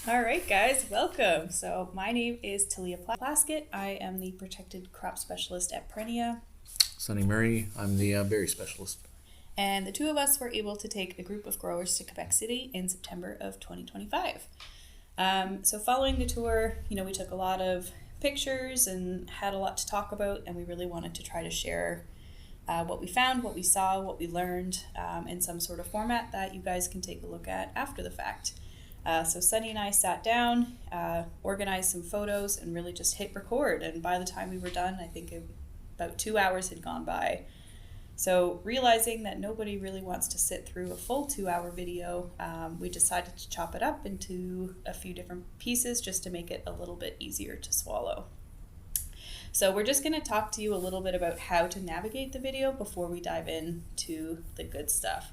All right, guys, welcome. So my name is Talia Plaskett. I am the protected crop specialist at Perennia. Sonny Murray, I'm the berry specialist. And the two of us were able to take a group of growers to Quebec City in September of 2025. So following the tour, we took a lot of pictures and had a lot to talk about, and we really wanted to try to share what we found, what we saw, what we learned in some sort of format that you guys can take a look at after the fact. So Sonny and I sat down, organized some photos, and really just hit record. And by the time we were done, I think about 2 hours had gone by. So realizing that nobody really wants to sit through a full 2-hour video, we decided to chop it up into a few different pieces just to make it a little bit easier to swallow. So we're just going to talk to you a little bit about how to navigate the video before we dive into the good stuff.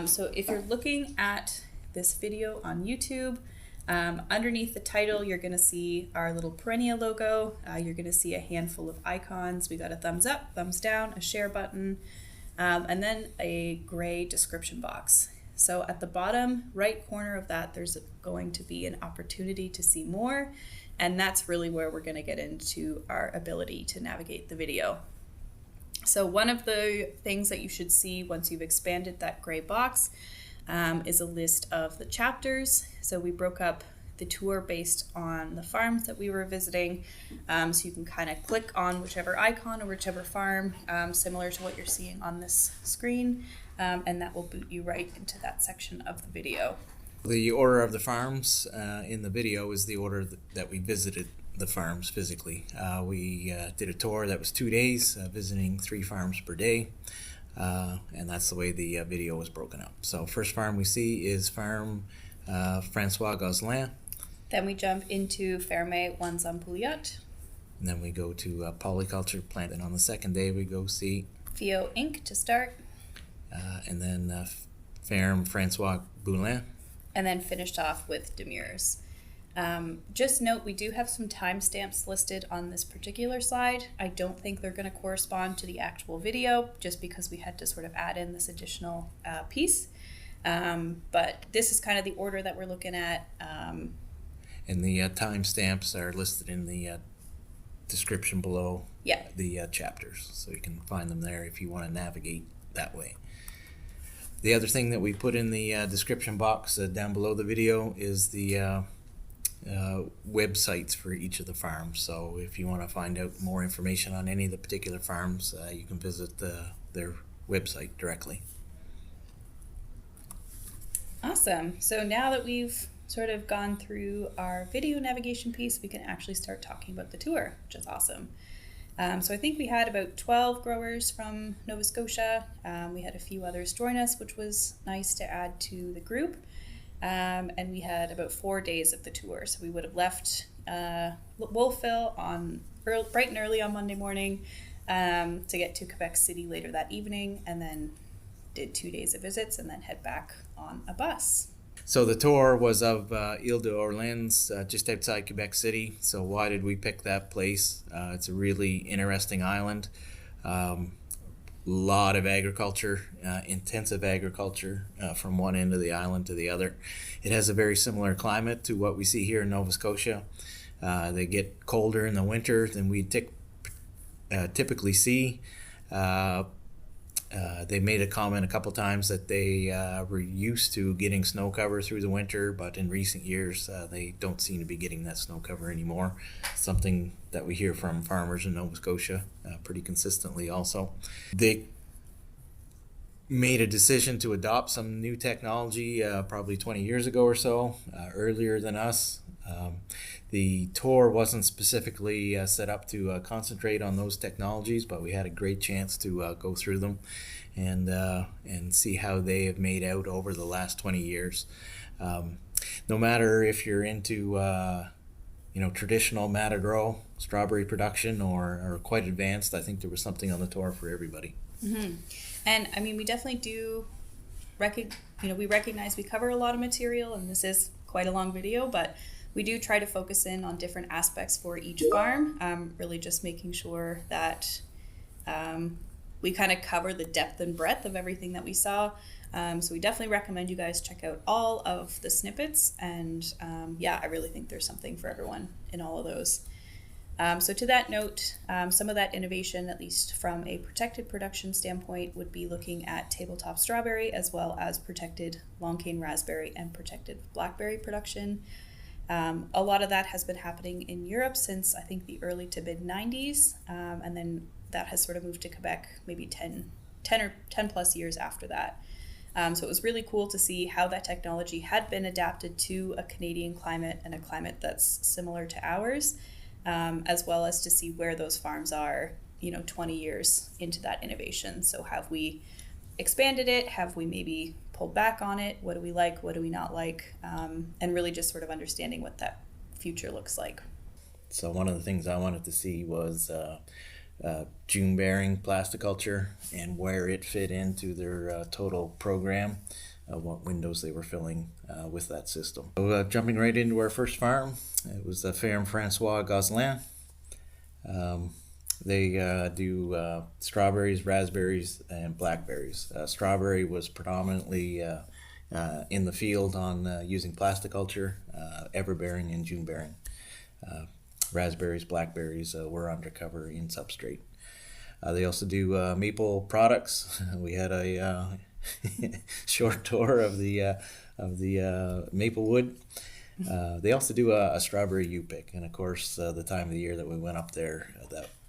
So if you're looking at this video on YouTube, underneath the title you're going to see our little Perennia logo. You're going to see a handful of icons. We got a thumbs up, thumbs down, a share button, and then a gray description box. So at the bottom right corner of that, there's going to be an opportunity to see more, and that's really where we're going to get into our ability to navigate the video. So one of the things that you should see once you've expanded that gray box is a list of the chapters. So we broke up the tour based on the farms that we were visiting. So you can kind of click on whichever icon or whichever farm, similar to what you're seeing on this screen, and that will boot you right into that section of the video. The order of the farms in the video is the order that we visited the farms physically. We did a tour that was 2 days, visiting 3 farms per day. And that's the way the video was broken up. So first farm we see is Ferme Francois Gosselin. Then we jump into Ferme ones on Pouliot. And then we go to Polyculture Plante. And on the second day we go see Fio Inc. to start. And then Ferme Francois Blouin. And then finished off with Demers. Just note, we do have some timestamps listed on this particular slide. I don't think they're going to correspond to the actual video, just because we had to sort of add in this additional piece. But this is kind of the order that we're looking at. And the timestamps are listed in the description below the chapters, so you can find them there if you want to navigate that way. The other thing that we put in the description box down below the video is the websites for each of the farms. So if you want to find out more information on any of the particular farms, you can visit their website directly. Awesome. So now that we've sort of gone through our video navigation piece, we can actually start talking about the tour, which is awesome. So I think we had about 12 growers from Nova Scotia. We had a few others join us, which was nice to add to the group. And we had about 4 days of the tour. So we would have left Wolfville bright and early on Monday morning to get to Quebec City later that evening, and then did 2 days of visits and then head back on a bus. So the tour was of Ile de Orleans, just outside Quebec City. So why did we pick that place? It's a really interesting island. Lot of agriculture, intensive agriculture from one end of the island to the other. It has a very similar climate to what we see here in Nova Scotia. They get colder in the winter than we typically see. They made a comment a couple times that they were used to getting snow cover through the winter, but in recent years they don't seem to be getting that snow cover anymore. Something that we hear from farmers in Nova Scotia pretty consistently also. They made a decision to adopt some new technology probably 20 years ago or so, earlier than us. The tour wasn't specifically set up to concentrate on those technologies, but we had a great chance to go through them and see how they have made out over the last 20 years. No matter if you're into traditional matted row strawberry production or quite advanced, I think there was something on the tour for everybody. Mm-hmm. And I mean, we definitely do we recognize we cover a lot of material, and this is quite a long video, but we do try to focus in on different aspects for each farm, really just making sure that we kind of cover the depth and breadth of everything that we saw. So we definitely recommend you guys check out all of the snippets. And I really think there's something for everyone in all of those. So to that note, some of that innovation, at least from a protected production standpoint, would be looking at tabletop strawberry as well as protected long cane raspberry and protected blackberry production. A lot of that has been happening in Europe since I think the early to mid 90s, and then that has sort of moved to Quebec maybe 10 plus years after that. So it was really cool to see how that technology had been adapted to a Canadian climate and a climate that's similar to ours, as well as to see where those farms are, 20 years into that innovation. So have we expanded it? Have we maybe pulled back on it? What do we like? What do we not like? And really just sort of understanding what that future looks like. So one of the things I wanted to see was June bearing plasticulture and where it fit into their total program, what windows they were filling with that system. So jumping right into our first farm, it was the Ferme Francois Gosselin. They do strawberries, raspberries, and blackberries. Strawberry was predominantly in the field on using plasticulture, everbearing and June bearing. Raspberries, blackberries were undercover in substrate. They also do maple products. We had a short tour of the maple wood. They also do a strawberry U-pick, and of course, the time of the year that we went up there,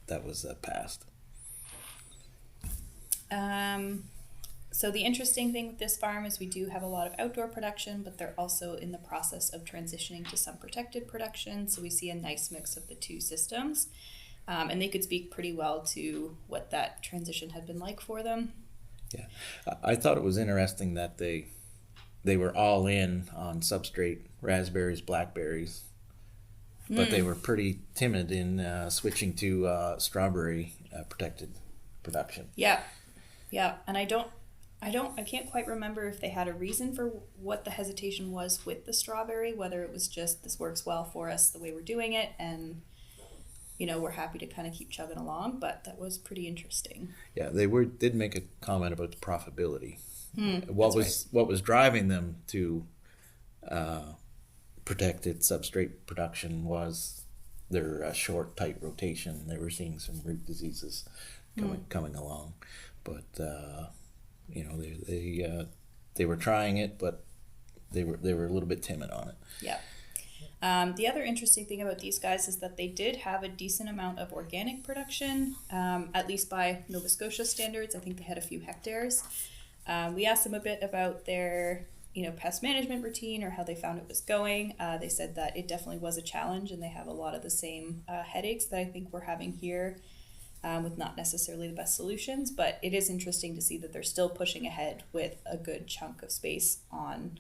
that was past. So the interesting thing with this farm is we do have a lot of outdoor production, but they're also in the process of transitioning to some protected production. So we see a nice mix of the two systems. And they could speak pretty well to what that transition had been like for them. Yeah, I thought it was interesting that they were all in on substrate raspberries, blackberries, but they were pretty timid in switching to strawberry protected production. Yeah, and I can't quite remember if they had a reason for what the hesitation was with the strawberry, whether it was just this works well for us the way we're doing it, and we're happy to kind of keep chugging along, but that was pretty interesting. Yeah, they did make a comment about the profitability. What was driving them to protected substrate production was their short, tight rotation. They were seeing some root diseases coming along, but they were trying it, but they were a little bit timid on it. Yeah. The other interesting thing about these guys is that they did have a decent amount of organic production, at least by Nova Scotia standards. I think they had a few hectares. We asked them a bit about their pest management routine or how they found it was going. They said that it definitely was a challenge, and they have a lot of the same headaches that I think we're having here, with not necessarily the best solutions, but it is interesting to see that they're still pushing ahead with a good chunk of space on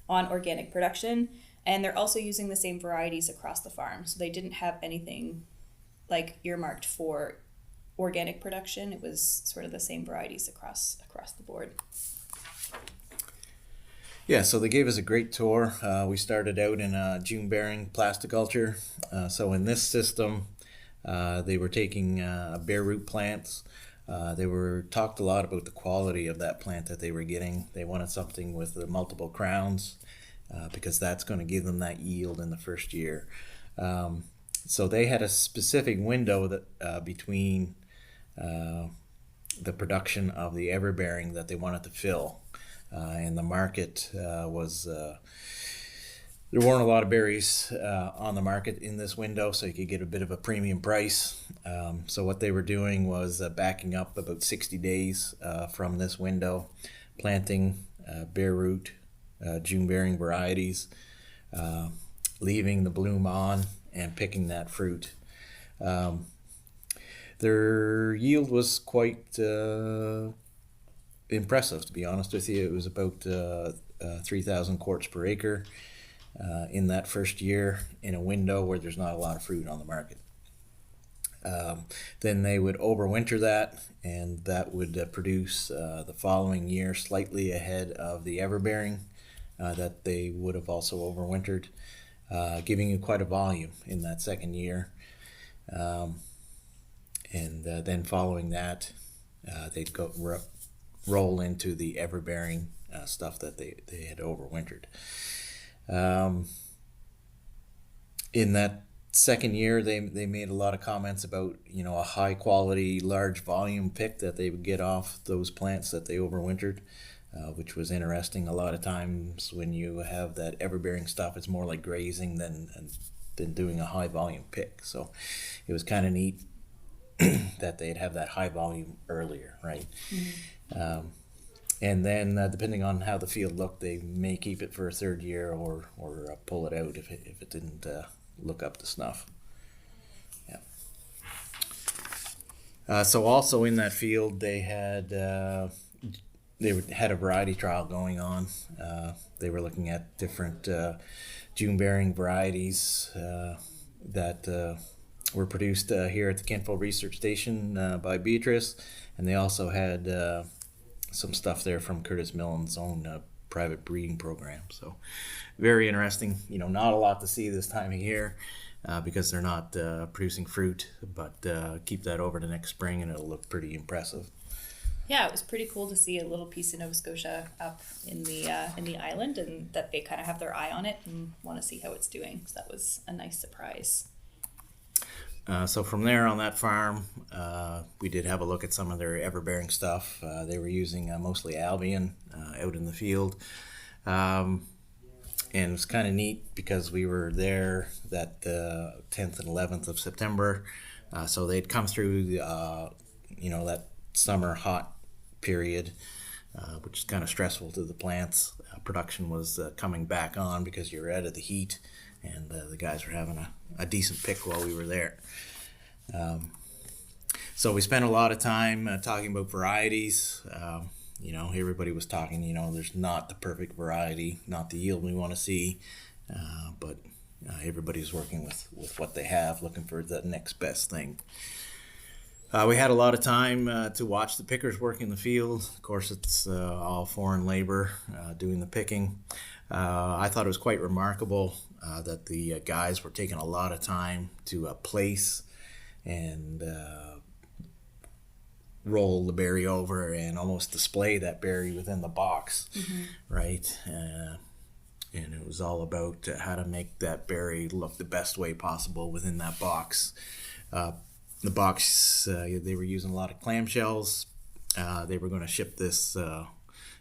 organic production, and they're also using the same varieties across the farm. So they didn't have anything like earmarked for organic production. It was sort of the same varieties across the board. Yeah, so they gave us a great tour. We started out in June bearing plasticulture. So in this system, they were taking bare root plants. They talked a lot about the quality of that plant that they were getting. They wanted something with the multiple crowns because that's going to give them that yield in the first year. So they had a specific window that between the production of the everbearing that they wanted to fill. And the market was... There weren't a lot of berries on the market in this window, so you could get a bit of a premium price. So what they were doing was backing up about 60 days from this window, planting bare root, June-bearing varieties, leaving the bloom on, and picking that fruit. Their yield was quite impressive, to be honest with you. It was about 3,000 quarts per acre. In that first year in a window where there's not a lot of fruit on the market. Then they would overwinter that, and that would produce the following year slightly ahead of the everbearing that they would have also overwintered, giving you quite a volume in that second year. And then following that, they'd roll into the ever-bearing stuff that they had overwintered. In that second year, they made a lot of comments about, a high quality, large volume pick that they would get off those plants that they overwintered, which was interesting. A lot of times when you have that ever-bearing stuff, it's more like grazing than doing a high volume pick. So it was kind of neat that they'd have that high volume earlier, right? Mm-hmm. And then depending on how the field looked, they may keep it for a third year or pull it out if it didn't look up to snuff. Yeah. So also in that field, they had a variety trial going on. They were looking at different June-bearing varieties that were produced here at the Kentville Research Station by Beatrice, and they also had some stuff there from Curtis Millen's own private breeding program. So very interesting. Not a lot to see this time of year because they're not producing fruit, but keep that over to next spring and it'll look pretty impressive. Yeah, it was pretty cool to see a little piece of Nova Scotia up in the island, and that they kind of have their eye on it and want to see how it's doing. So that was a nice surprise. So from there on that farm, we did have a look at some of their ever-bearing stuff. They were using mostly Albion out in the field. And it was kind of neat because we were there that 10th and 11th of September. So they'd come through, that summer hot period, which is kind of stressful to the plants. Production was coming back on because you were out of the heat, and the guys were having a decent pick while we were there. So we spent a lot of time talking about varieties. Everybody was talking, there's not the perfect variety, not the yield we want to see, but everybody's working with what they have, looking for the next best thing. We had a lot of time to watch the pickers work in the field. Of course, it's all foreign labor doing the picking. I thought it was quite remarkable that the guys were taking a lot of time to place and roll the berry over and almost display that berry within the box, right? And it was all about how to make that berry look the best way possible within that box. The box, they were using a lot of clamshells. They were going to ship this, to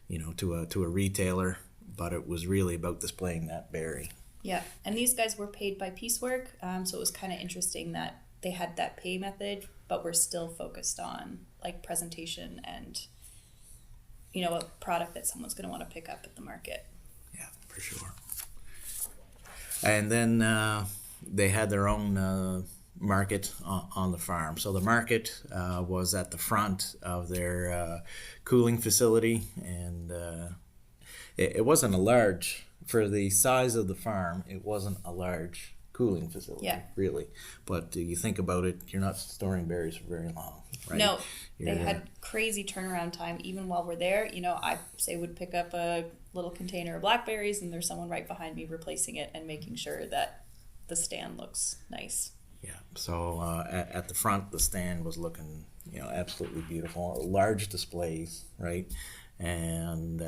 a retailer, but it was really about displaying that berry. Yeah, and these guys were paid by piecework, so it was kind of interesting that they had that pay method, but we're still focused on like presentation and, a product that someone's going to want to pick up at the market. Yeah, for sure. And then they had their own market on the farm. So the market was at the front of their cooling facility, and it wasn't a large, for the size of the farm, it wasn't a large cooling facility, really. But you think about it, you're not storing berries for very long, right? No, they had crazy turnaround time even while we're there. I say would pick up a little container of blackberries, and there's someone right behind me replacing it and making sure that the stand looks nice. Yeah, so at the front, the stand was looking, absolutely beautiful. Large displays, right? And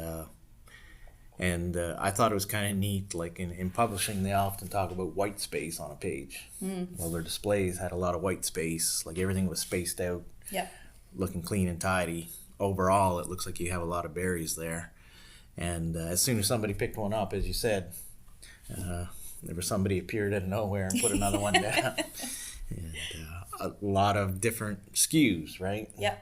I thought it was kind of neat, like in publishing, they often talk about white space on a page. Well, their displays had a lot of white space, like everything was spaced out, looking clean and tidy. Overall, it looks like you have a lot of berries there. And as soon as somebody picked one up, as you said, there was somebody appeared out of nowhere and put another one down. And a lot of different SKUs, right? Yeah.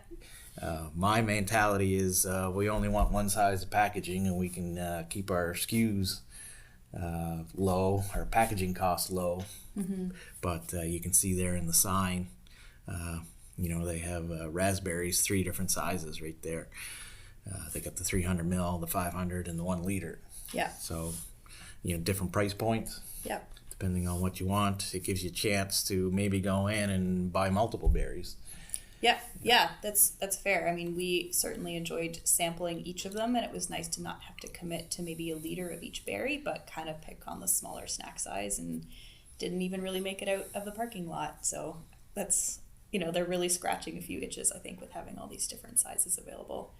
My mentality is we only want one size of packaging, and we can keep our SKUs low, our packaging costs low. But you can see there in the sign, they have raspberries, 3 different sizes right there. They got the 300 ml, the 500, and the 1 liter. Yeah. So, different price points. Yeah. Depending on what you want, it gives you a chance to maybe go in and buy multiple berries. Yeah, that's fair. I mean, we certainly enjoyed sampling each of them, and it was nice to not have to commit to maybe a liter of each berry, but kind of pick on the smaller snack size, and didn't even really make it out of the parking lot. So that's, they're really scratching a few itches, I think, with having all these different sizes available.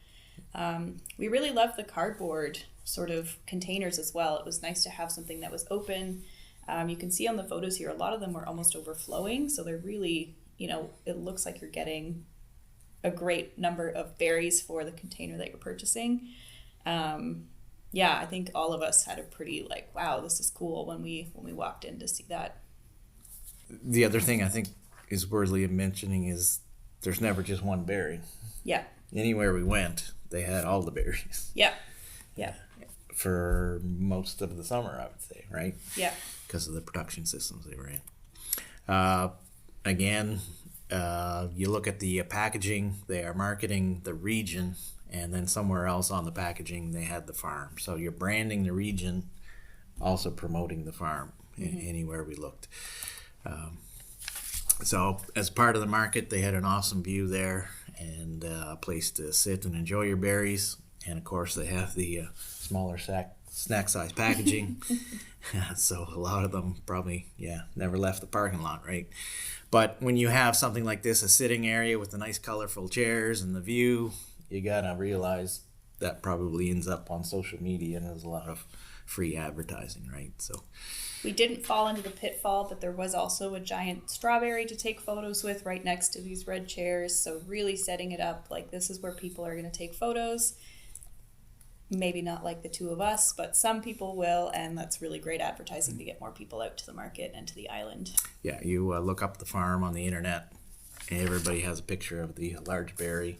We really loved the cardboard sort of containers as well. It was nice to have something that was open. You can see on the photos here, a lot of them were almost overflowing. So they're really, it looks like you're getting a great number of berries for the container that you're purchasing. I think all of us had a pretty wow, this is cool when we walked in to see that. The other thing I think is worthy of mentioning is there's never just one berry. Yeah. Anywhere we went, they had all the berries. Yeah. Yeah. For most of the summer, I would say, right? Yeah. Because of the production systems they were in. Again, you look at the packaging, they are marketing the region, and then somewhere else on the packaging, they had the farm. So you're branding the region, also promoting the farm anywhere we looked. So as part of the market, they had an awesome view there and a place to sit and enjoy your berries. And of course, they have the smaller snack size packaging. So a lot of them probably, never left the parking lot, right? But when you have something like this, a sitting area with the nice colorful chairs and the view, you gotta realize that probably ends up on social media and there's a lot of free advertising, right? So we didn't fall into the pitfall, but there was also a giant strawberry to take photos with right next to these red chairs. So really setting it up like this is where people are going to take photos. Maybe not like the two of us, but some people will, and that's really great advertising to get more people out to the market and to the island. Yeah, you look up the farm on the internet, and everybody has a picture of the large berry.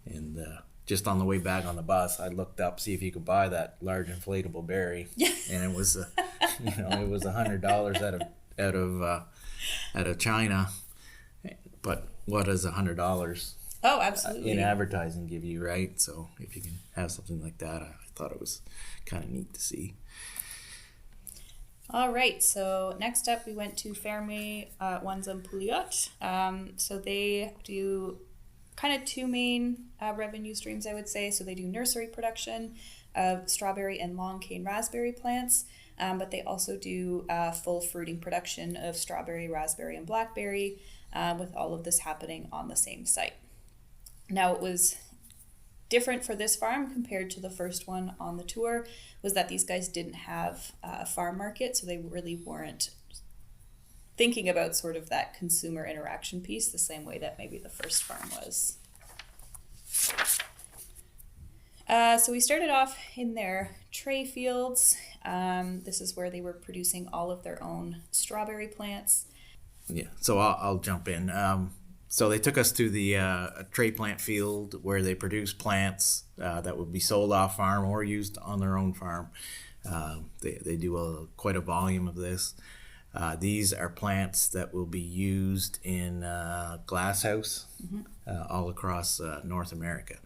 And just on the way back on the bus, I looked up see if you could buy that large inflatable berry. Yeah. And it was, it was $100 out of China. But what does $100? Oh, absolutely. In advertising give you, right? So if you can have something like that, I thought it was kind of neat to see. All right, so next up we went to Ferme Onesime Pouliot. So they do kind of two main revenue streams, I would say. So they do nursery production of strawberry and long cane raspberry plants, but they also do full fruiting production of strawberry, raspberry, and blackberry, with all of this happening on the same site. Now, it was different for this farm compared to the first one on the tour, was that these guys didn't have a farm market, so they really weren't thinking about sort of that consumer interaction piece the same way that maybe the first farm was. So we started off in their tray fields. This is where they were producing all of their own strawberry plants. Yeah, so I'll jump in. So they took us to the tray plant field where they produce plants that would be sold off farm or used on their own farm. They do quite a volume of this. These are plants that will be used in glasshouse all across North America.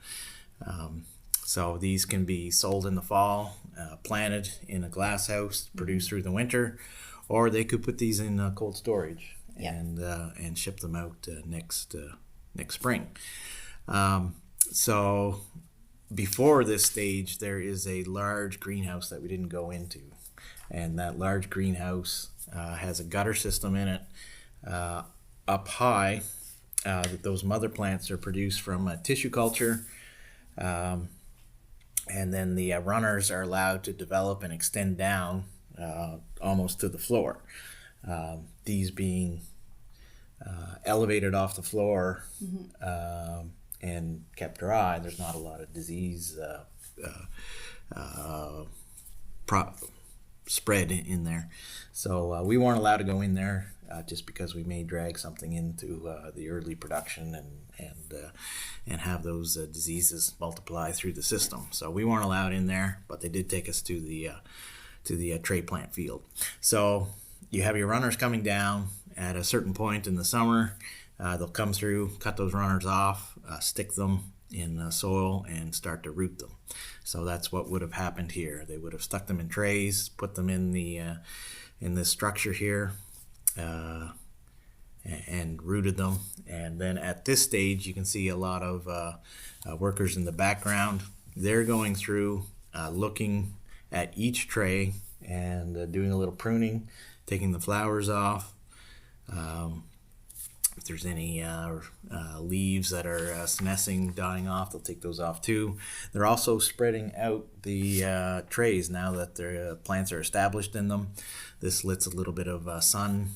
So these can be sold in the fall, planted in a glasshouse, produced through the winter, or they could put these in cold storage. And ship them out next spring. So before this stage, there is a large greenhouse that we didn't go into, and that large greenhouse has a gutter system in it. Up high, those mother plants are produced from tissue culture, and then the runners are allowed to develop and extend down almost to the floor. These being elevated off the floor and kept dry, there's not a lot of disease spread in there. So we weren't allowed to go in there just because we may drag something into the early production and have those diseases multiply through the system. So we weren't allowed in there, but they did take us to the tray plant field. So you have your runners coming down at a certain point in the summer. They'll come through, cut those runners off, stick them in soil, and start to root them. So that's what would have happened here. They would have stuck them in trays, put them in this structure here, and rooted them. And then at this stage, you can see a lot of workers in the background. They're going through, looking at each tray and doing a little pruning, taking the flowers off, If there's any leaves that are senescing, dying off, they'll take those off too. They're also spreading out the trays now that the plants are established in them. This lets a little bit of sun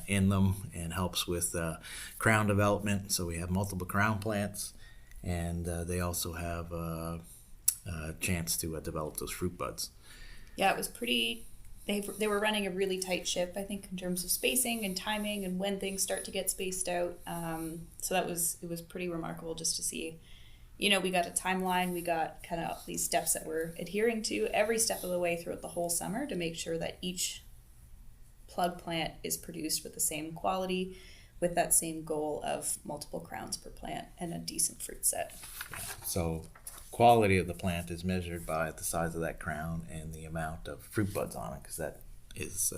in them and helps with crown development. So we have multiple crown plants, and they also have a chance to develop those fruit buds. Yeah, it was pretty. They were running a really tight ship, I think, in terms of spacing and timing and when things start to get spaced out. So it was pretty remarkable just to see. We got a timeline. We got kind of these steps that we're adhering to every step of the way throughout the whole summer to make sure that each plug plant is produced with the same quality, with that same goal of multiple crowns per plant and a decent fruit set. So quality of the plant is measured by the size of that crown and the amount of fruit buds on it, because that is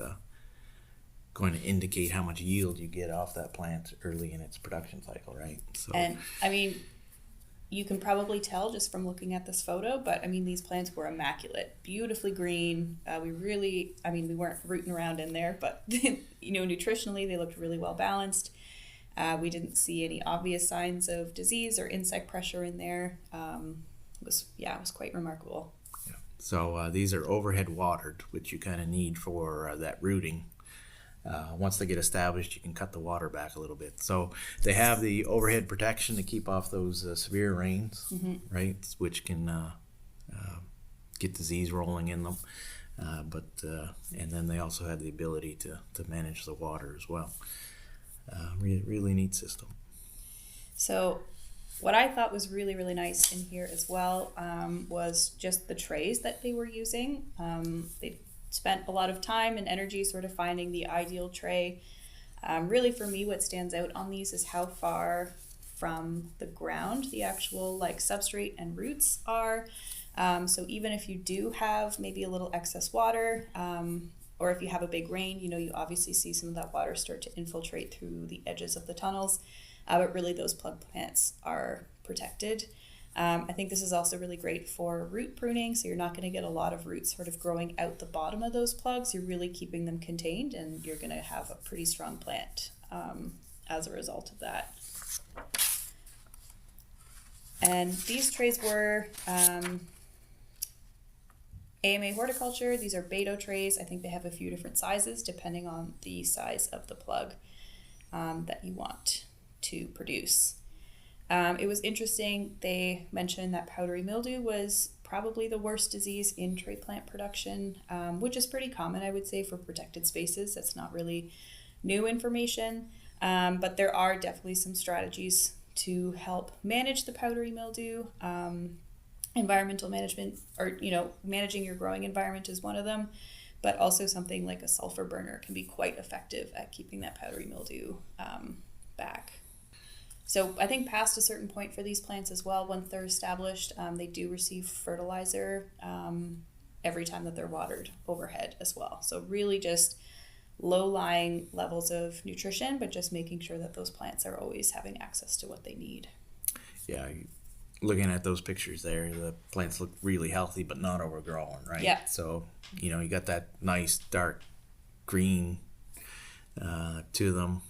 going to indicate how much yield you get off that plant early in its production cycle, right? So, and I mean, you can probably tell just from looking at this photo, but I mean, these plants were immaculate, beautifully green. We weren't rooting around in there, but nutritionally they looked really well balanced. We didn't see any obvious signs of disease or insect pressure in there. It was quite remarkable. Yeah. So these are overhead watered, which you kind of need for that rooting. Once they get established, you can cut the water back a little bit. So they have the overhead protection to keep off those severe rains, right, which can get disease rolling in them. And then they also have the ability to manage the water as well. Really neat system. So what I thought was really, really nice in here as well was just the trays that they were using. They spent a lot of time and energy sort of finding the ideal tray. Really, for me, what stands out on these is how far from the ground the actual substrate and roots are. So even if you do have maybe a little excess water, or if you have a big rain, you obviously see some of that water start to infiltrate through the edges of the tunnels. But really those plug plants are protected. I think this is also really great for root pruning, so you're not going to get a lot of roots sort of growing out the bottom of those plugs. You're really keeping them contained, and you're going to have a pretty strong plant as a result of that. And these trays were AMA Horticulture. These are Beto trays. I think they have a few different sizes depending on the size of the plug that you want to produce. It was interesting. They mentioned that powdery mildew was probably the worst disease in tray plant production, which is pretty common, I would say, for protected spaces. That's not really new information, but there are definitely some strategies to help manage the powdery mildew. Environmental management, or managing your growing environment is one of them, but also something like a sulfur burner can be quite effective at keeping that powdery mildew back. So I think past a certain point for these plants as well, once they're established, they do receive fertilizer every time that they're watered overhead as well. So really just low-lying levels of nutrition, but just making sure that those plants are always having access to what they need. Yeah, looking at those pictures there, the plants look really healthy, but not overgrown, right? Yeah. So, you got that nice dark green to them,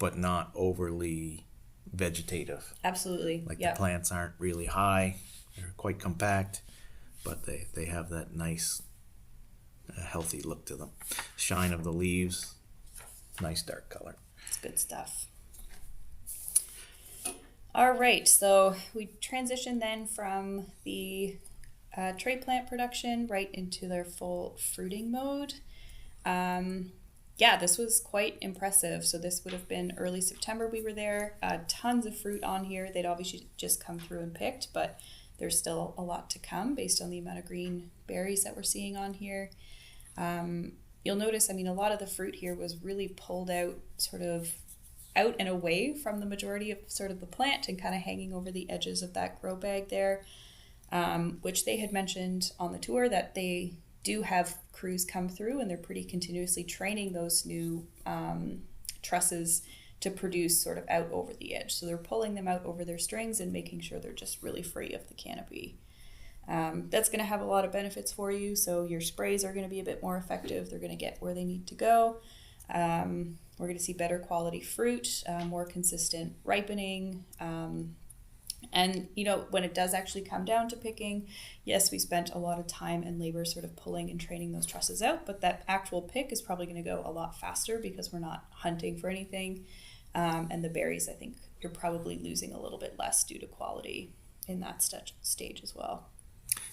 but not overly vegetative. Absolutely. The plants aren't really high, they're quite compact, but they have that nice healthy look to them. Shine of the leaves, nice dark color. It's good stuff. All right, so we transition then from the tray plant production right into their full fruiting mode. This was quite impressive. So this would have been early September we were there. Tons of fruit on here. They'd obviously just come through and picked, but there's still a lot to come based on the amount of green berries that we're seeing on here. You'll notice, a lot of the fruit here was really pulled out out and away from the majority of sort of the plant and kind of hanging over the edges of that grow bag there, which they had mentioned on the tour that they do have crews come through and they're pretty continuously training those new trusses to produce sort of out over the edge. So they're pulling them out over their strings and making sure they're just really free of the canopy. That's going to have a lot of benefits for you. So your sprays are going to be a bit more effective. They're going to get where they need to go. We're going to see better quality fruit, more consistent ripening. And, you know, when it does actually come down to picking, yes, we spent a lot of time and labor sort of pulling and training those trusses out, but that actual pick is probably going to go a lot faster because we're not hunting for anything. And the berries, I think you're probably losing a little bit less due to quality in that stage as well.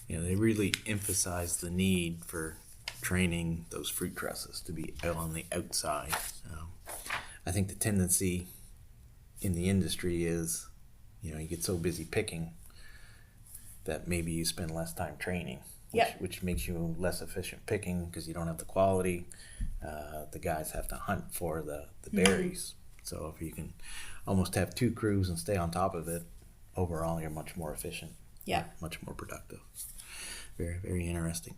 Yeah, they really emphasize the need for training those fruit trusses to be out on the outside. I think the tendency in the industry is, you know, you get so busy picking that maybe you spend less time training, which makes you less efficient picking because you don't have the quality. The guys have to hunt for the berries. So if you can almost have two crews and stay on top of it, overall you're much more efficient. Yeah. Much more productive. Very, very interesting.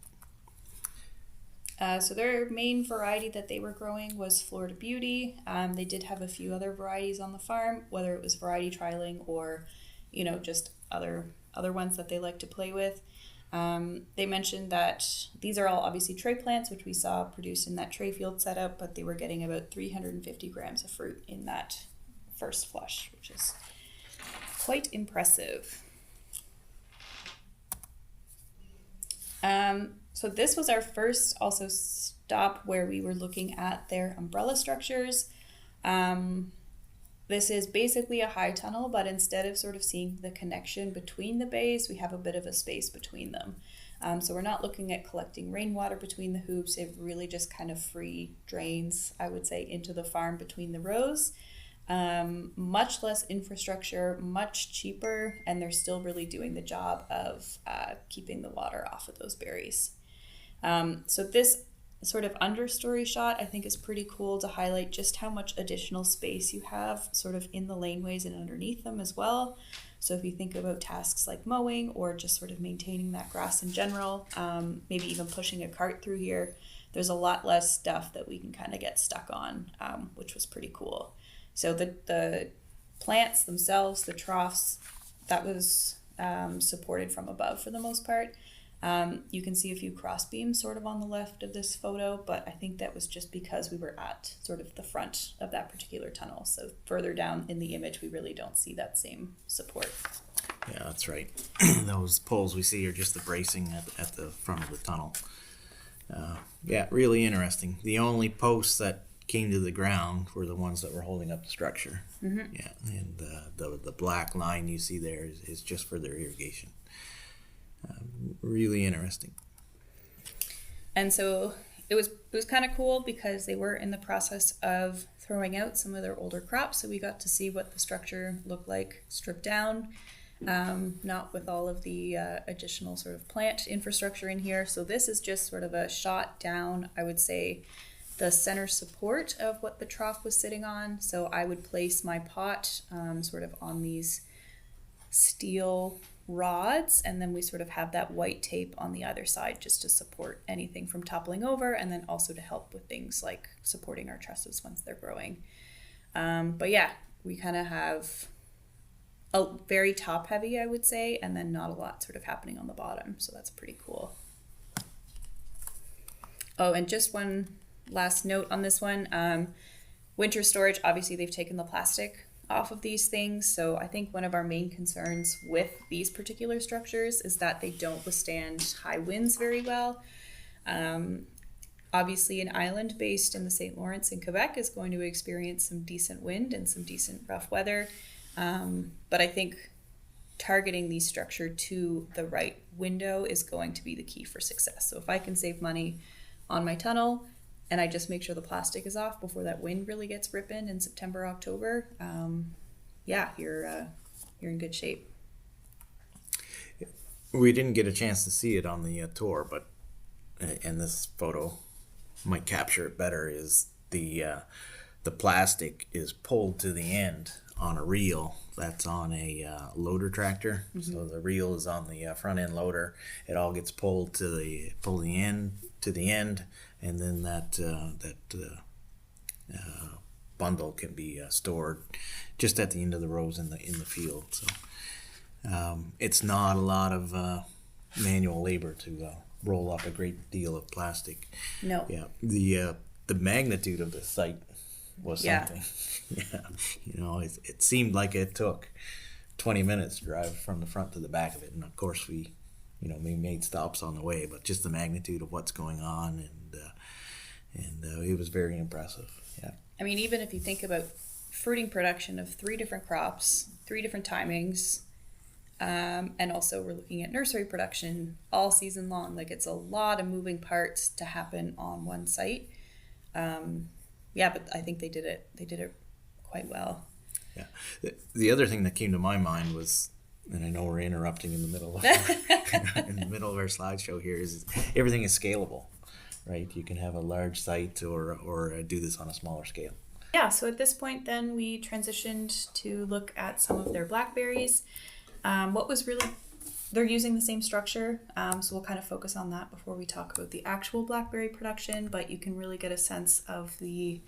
So their main variety that they were growing was Florida Beauty. They did have a few other varieties on the farm, whether it was variety trialing or, you know, just other ones that they like to play with. They mentioned that these are all obviously tray plants, which we saw produced in that tray field setup, but they were getting about 350 grams of fruit in that first flush, which is quite impressive. So this was our first also stop where we were looking at their umbrella structures. This is basically a high tunnel, but instead of sort of seeing the connection between the bays, we have a bit of a space between them. So we're not looking at collecting rainwater between the hoops. It really just kind of free drains, I would say, into the farm between the rows. Much less infrastructure, much cheaper, and they're still really doing the job of keeping the water off of those berries. So this sort of understory shot I think is pretty cool to highlight just how much additional space you have sort of in the laneways and underneath them as well. So if you think about tasks like mowing or just sort of maintaining that grass in general, maybe even pushing a cart through here, there's a lot less stuff that we can kind of get stuck on, which was pretty cool. So the plants themselves, the troughs, that was supported from above for the most part. You can see a few cross beams sort of on the left of this photo, but I think that was just because we were at sort of the front of that particular tunnel. So further down in the image, we really don't see that same support. Yeah, that's right. Those poles we see are just the bracing at the front of the tunnel. Yeah, really interesting. The only posts that came to the ground were the ones that were holding up the structure. Mm-hmm. Yeah, and the black line you see there is just for their irrigation. Really interesting. And so it was kind of cool because they were in the process of throwing out some of their older crops, so we got to see what the structure looked like stripped down, not with all of the additional sort of plant infrastructure in here. So this is just sort of a shot down, I would say, the center support of what the trough was sitting on. So I would place my pot sort of on these steel rods, and then we sort of have that white tape on the other side just to support anything from toppling over, and then also to help with things like supporting our trusses once they're growing. But yeah, we kind of have a very top heavy, I would say, and then not a lot sort of happening on the bottom, so that's pretty cool. Oh, and just one last note on this one. Winter storage, obviously they've taken the plastic off of these things, so I think one of our main concerns with these particular structures is that they don't withstand high winds very well. Obviously an island based in the St. Lawrence in Quebec is going to experience some decent wind and some decent rough weather, but I think targeting these structure to the right window is going to be the key for success. So if I can save money on my tunnel and I just make sure the plastic is off before that wind really gets ripping in September, October, yeah, you're in good shape. We didn't get a chance to see it on the tour, but and this photo might capture it better, is the plastic is pulled to the end on a reel that's on a loader tractor. Mm-hmm. So the reel is on the front end loader. It all gets pulled to the end, and then that bundle can be stored just at the end of the rows in the field. So it's not a lot of manual labor to roll up a great deal of plastic. No. Yeah. The the magnitude of the site was something. Yeah, it seemed like it took 20 minutes to drive from the front to the back of it, and of course we made stops on the way, but just the magnitude of what's going on, and it was very impressive. Yeah. I mean, even if you think about fruiting production of 3 different crops, 3 different timings, and also we're looking at nursery production all season long. Like, it's a lot of moving parts to happen on one site. But I think they did it quite well. Yeah. The other thing that came to my mind was, and I know we're interrupting in the middle of our slideshow here, is everything is scalable, right? You can have a large site or do this on a smaller scale. Yeah, so at this point then we transitioned to look at some of their blackberries. They're using the same structure, so we'll kind of focus on that before we talk about the actual blackberry production, but you can really get a sense of the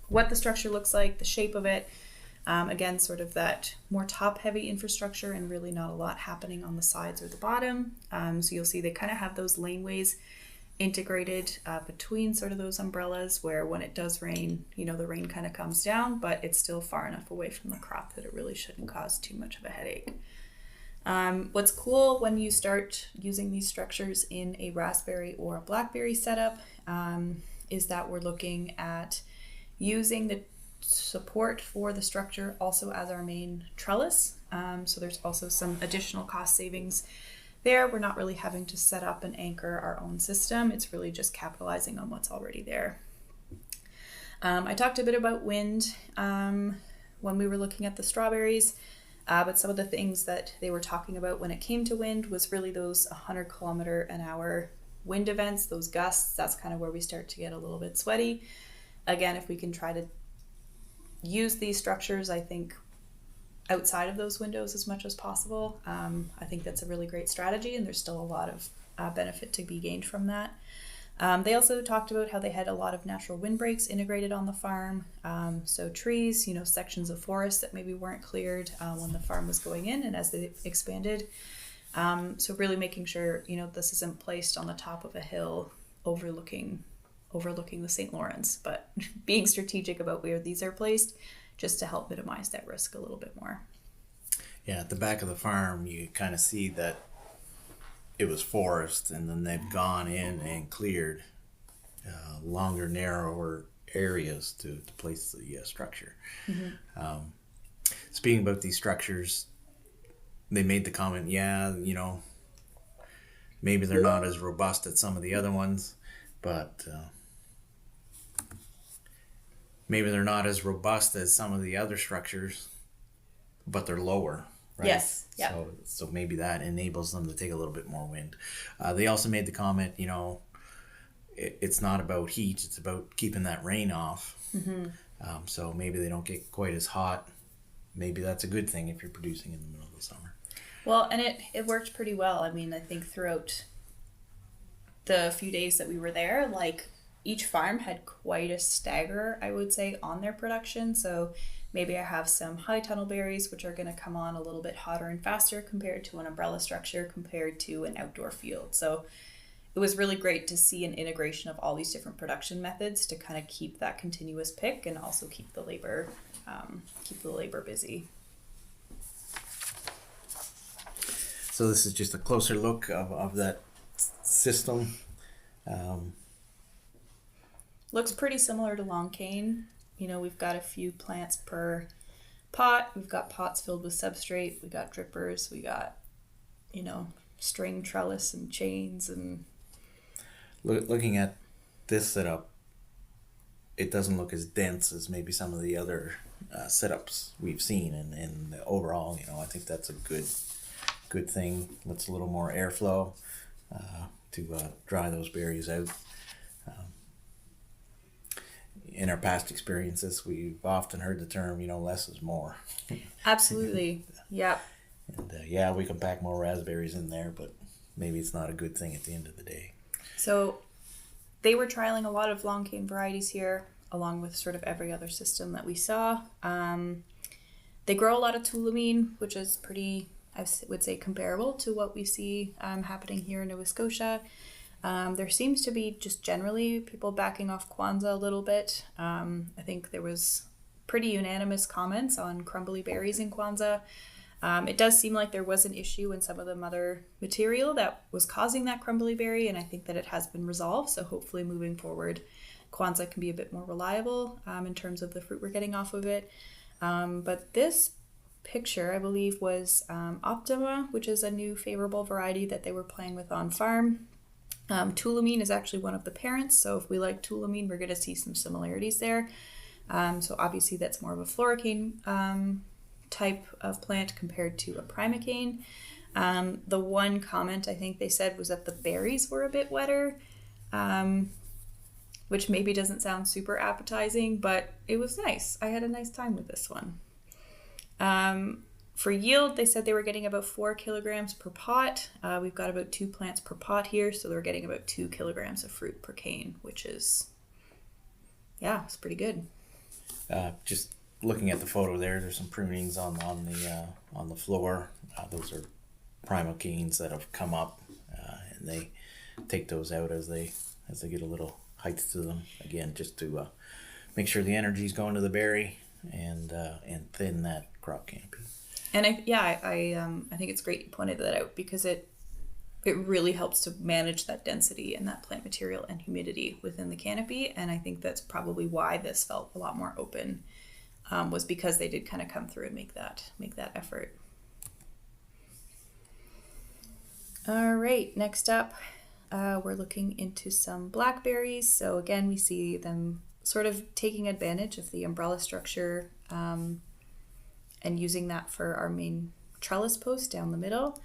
what the structure looks like, the shape of it. Again, sort of that more top-heavy infrastructure and really not a lot happening on the sides or the bottom. So you'll see they kind of have those laneways integrated between sort of those umbrellas, where when it does rain, the rain kind of comes down, but it's still far enough away from the crop that it really shouldn't cause too much of a headache. What's cool when you start using these structures in a raspberry or a blackberry setup is that we're looking at using the support for the structure also as our main trellis. So there's also some additional cost savings there. We're not really having to set up and anchor our own system. It's really just capitalizing on what's already there. I talked a bit about wind when we were looking at the strawberries, but some of the things that they were talking about when it came to wind was really those 100-kilometer-an-hour wind events, those gusts. That's kind of where we start to get a little bit sweaty. Again, if we can try to use these structures, I think, outside of those windows as much as possible, I think that's a really great strategy, and there's still a lot of benefit to be gained from that. They also talked about how they had a lot of natural windbreaks integrated on the farm. So trees, sections of forest that maybe weren't cleared when the farm was going in and as they expanded. So really making sure, this isn't placed on the top of a hill overlooking the St. Lawrence, but being strategic about where these are placed just to help minimize that risk a little bit more. Yeah, at the back of the farm, you kind of see that it was forest, and then they've gone in and cleared longer, narrower areas to place the structure. Mm-hmm. Speaking about these structures, they made the comment, maybe they're not as robust as some of the other ones, but maybe they're not as robust as some of the other structures, but they're lower, right? Yes. Yeah. So maybe that enables them to take a little bit more wind. They also made the comment, it's not about heat, it's about keeping that rain off. Mm-hmm. So maybe they don't get quite as hot. Maybe that's a good thing if you're producing in the middle of the summer. Well, and it worked pretty well. I mean, I think throughout the few days that we were there, each farm had quite a stagger, I would say, on their production. So maybe I have some high tunnel berries, which are going to come on a little bit hotter and faster compared to an umbrella structure, compared to an outdoor field. So it was really great to see an integration of all these different production methods to kind of keep that continuous pick and also keep the labor busy. So this is just a closer look of that system. Looks pretty similar to long cane. We've got a few plants per pot. We've got pots filled with substrate. We got drippers. We got, string trellis and chains. And looking at this setup, it doesn't look as dense as maybe some of the other setups we've seen. And overall, I think that's a good thing. Lets a little more airflow to dry those berries out. In our past experiences, we've often heard the term, less is more. Absolutely. Yeah. And we can pack more raspberries in there, but maybe it's not a good thing at the end of the day. So they were trialing a lot of long cane varieties here, along with sort of every other system that we saw. They grow a lot of tulamine, which is pretty, I would say, comparable to what we see happening here in Nova Scotia. There seems to be just generally people backing off Kwanzaa a little bit. I think there was pretty unanimous comments on crumbly berries in Kwanzaa. It does seem like there was an issue in some of the mother material that was causing that crumbly berry, and I think that it has been resolved. So hopefully moving forward, Kwanzaa can be a bit more reliable in terms of the fruit we're getting off of it. But this picture, I believe, was Optima, which is a new favorable variety that they were playing with on farm. Tulamine is actually one of the parents, so if we like tulamine, we're going to see some similarities there. So obviously that's more of a floricane type of plant compared to a primocane. The one comment I think they said was that the berries were a bit wetter, which maybe doesn't sound super appetizing, but it was nice. I had a nice time with this one. For yield, they said they were getting about 4 kilograms per pot. We've got about 2 plants per pot here, so they're getting about 2 kilograms of fruit per cane, which is, yeah, it's pretty good. Just looking at the photo there's some prunings on the floor. Those are primocanes that have come up, and they take those out as they get a little height to them. Again, just to make sure the energy is going to the berry and thin that crop canopy. And I think it's great you pointed that out, because it really helps to manage that density and that plant material and humidity within the canopy. And I think that's probably why this felt a lot more open, was because they did kind of come through and make that effort. All right, next up, we're looking into some blackberries. So again, we see them sort of taking advantage of the umbrella structure and using that for our main trellis post down the middle.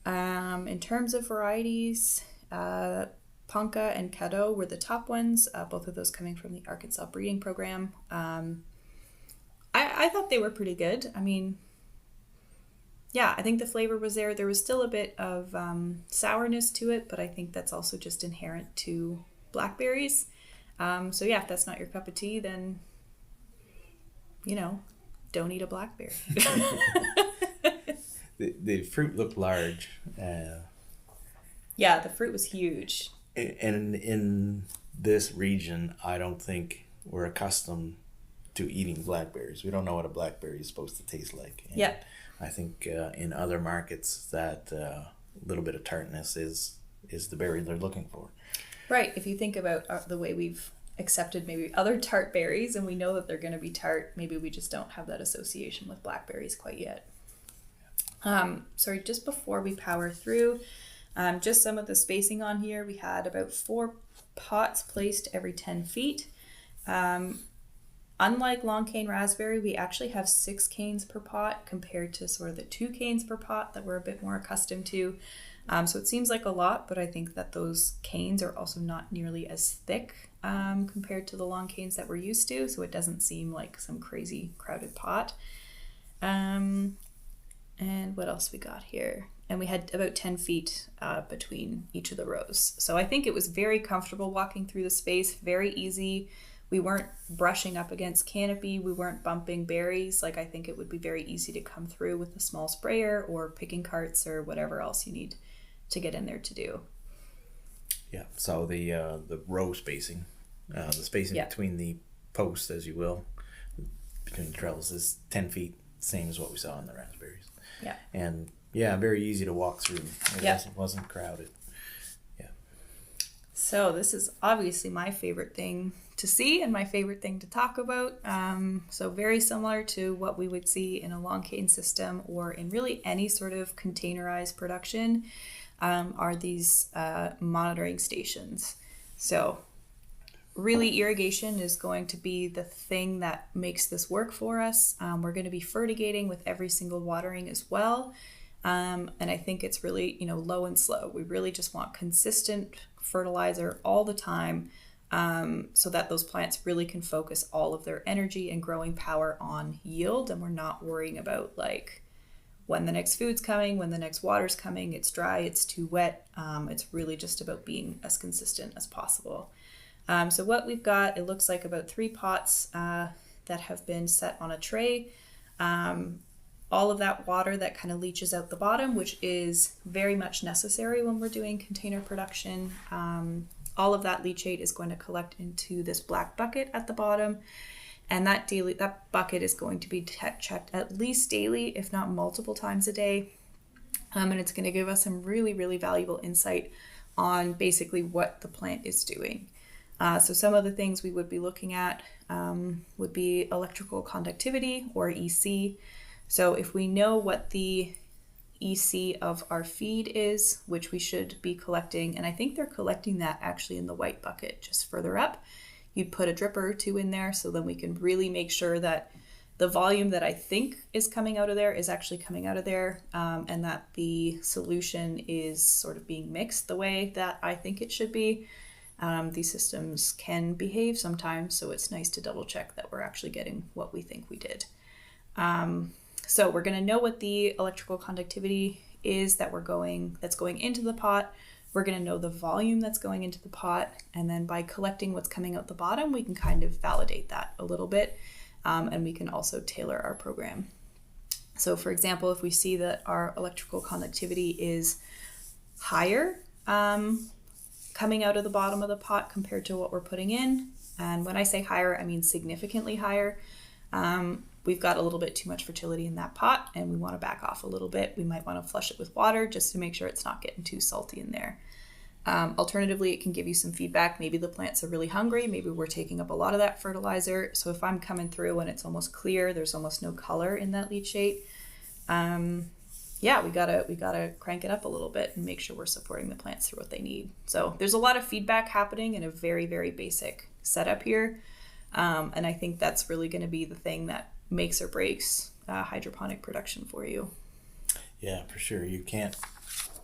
In terms of varieties, Ponca and Caddo were the top ones, both of those coming from the Arkansas breeding program. I thought they were pretty good. I mean, yeah, I think the flavor was there. There was still a bit of sourness to it, but I think that's also just inherent to blackberries. So yeah, if that's not your cup of tea, then, don't eat a blackberry. The fruit looked large. Yeah, the fruit was huge. And in this region, I don't think we're accustomed to eating blackberries. We don't know what a blackberry is supposed to taste like. And yeah. I think in other markets that little bit of tartness is the berry they're looking for. Right. If you think about the way we've accepted maybe other tart berries and we know that they're going to be tart, maybe we just don't have that association with blackberries quite yet. Sorry, just before we power through, just some of the spacing on here, we had about 4 pots placed every 10 feet. Unlike long cane raspberry, we actually have 6 canes per pot compared to sort of the 2 canes per pot that we're a bit more accustomed to. So it seems like a lot, but I think that those canes are also not nearly as thick compared to the long canes that we're used to, so it doesn't seem like some crazy crowded pot. And what else we got here? And we had about 10 feet between each of the rows. So I think it was very comfortable walking through the space, very easy. We weren't brushing up against canopy. We weren't bumping berries. Like, I think it would be very easy to come through with a small sprayer or picking carts or whatever else you need to get in there to do. Yeah, so the row spacing, the spacing between the posts, as you will, between the trellises, 10 feet, same as what we saw in the raspberries. Yeah. And yeah, very easy to walk through. It wasn't crowded. Yeah. So this is obviously my favorite thing to see and my favorite thing to talk about. So very similar to what we would see in a long cane system or in really any sort of containerized production, are these monitoring stations. So really irrigation is going to be the thing that makes this work for us. We're going to be fertigating with every single watering as well. And I think it's really, low and slow. We really just want consistent fertilizer all the time, so that those plants really can focus all of their energy and growing power on yield. And we're not worrying about like when the next food's coming, when the next water's coming, it's dry, it's too wet. It's really just about being as consistent as possible. So what we've got, it looks like about 3 pots that have been set on a tray. all of that water that kind of leaches out the bottom, which is very much necessary when we're doing container production. All of that leachate is going to collect into this black bucket at the bottom. And that bucket is going to be checked at least daily, if not multiple times a day. And it's going to give us some really, really valuable insight on basically what the plant is doing. So some of the things we would be looking at would be electrical conductivity, or EC. So if we know what the EC of our feed is, which we should be collecting, and I think they're collecting that actually in the white bucket just further up, you'd put a dripper or two in there, so then we can really make sure that the volume that I think is coming out of there is actually coming out of there, and that the solution is sort of being mixed the way that I think it should be. These systems can behave sometimes, so it's nice to double check that we're actually getting what we think we did. So we're going to know what the electrical conductivity is that's going into the pot. We're going to know the volume that's going into the pot, and then by collecting what's coming out the bottom, we can kind of validate that a little bit, and we can also tailor our program. So for example, if we see that our electrical conductivity is higher coming out of the bottom of the pot compared to what we're putting in, and when I say higher, I mean significantly higher, we've got a little bit too much fertility in that pot and we want to back off a little bit. We might want to flush it with water just to make sure it's not getting too salty in there. Alternatively, it can give you some feedback. Maybe the plants are really hungry. Maybe we're taking up a lot of that fertilizer. So if I'm coming through and it's almost clear, there's almost no color in that leachate, we gotta crank it up a little bit and make sure we're supporting the plants through what they need. So there's a lot of feedback happening in a very, very basic setup here. And I think that's really going to be the thing that makes or breaks hydroponic production for you. Yeah, for sure. You can't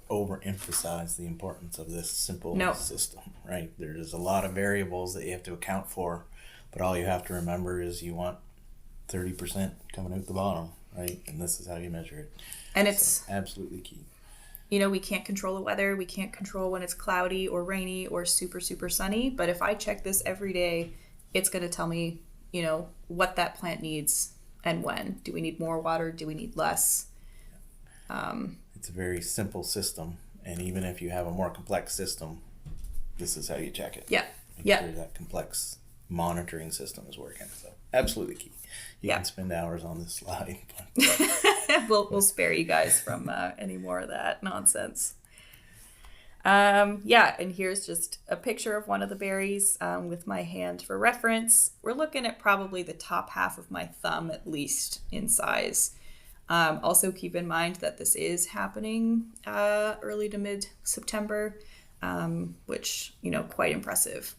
overemphasize the importance of this simple system, right? There's a lot of variables that you have to account for, but all you have to remember is you want 30% coming out the bottom, right? And this is how you measure it. And it's absolutely key. We can't control the weather. We can't control when it's cloudy or rainy or super, super sunny. But if I check this every day, it's going to tell me, what that plant needs and when. Do we need more water? Do we need less? It's a very simple system. And even if you have a more complex system, this is how you check it. Yeah. Make sure that complex monitoring system is working. So absolutely key. You can spend hours on this slide. We'll spare you guys from any more of that nonsense. And here's just a picture of one of the berries with my hand for reference. We're looking at probably the top half of my thumb at least in size. Also keep in mind that this is happening early to mid-September, which, quite impressive.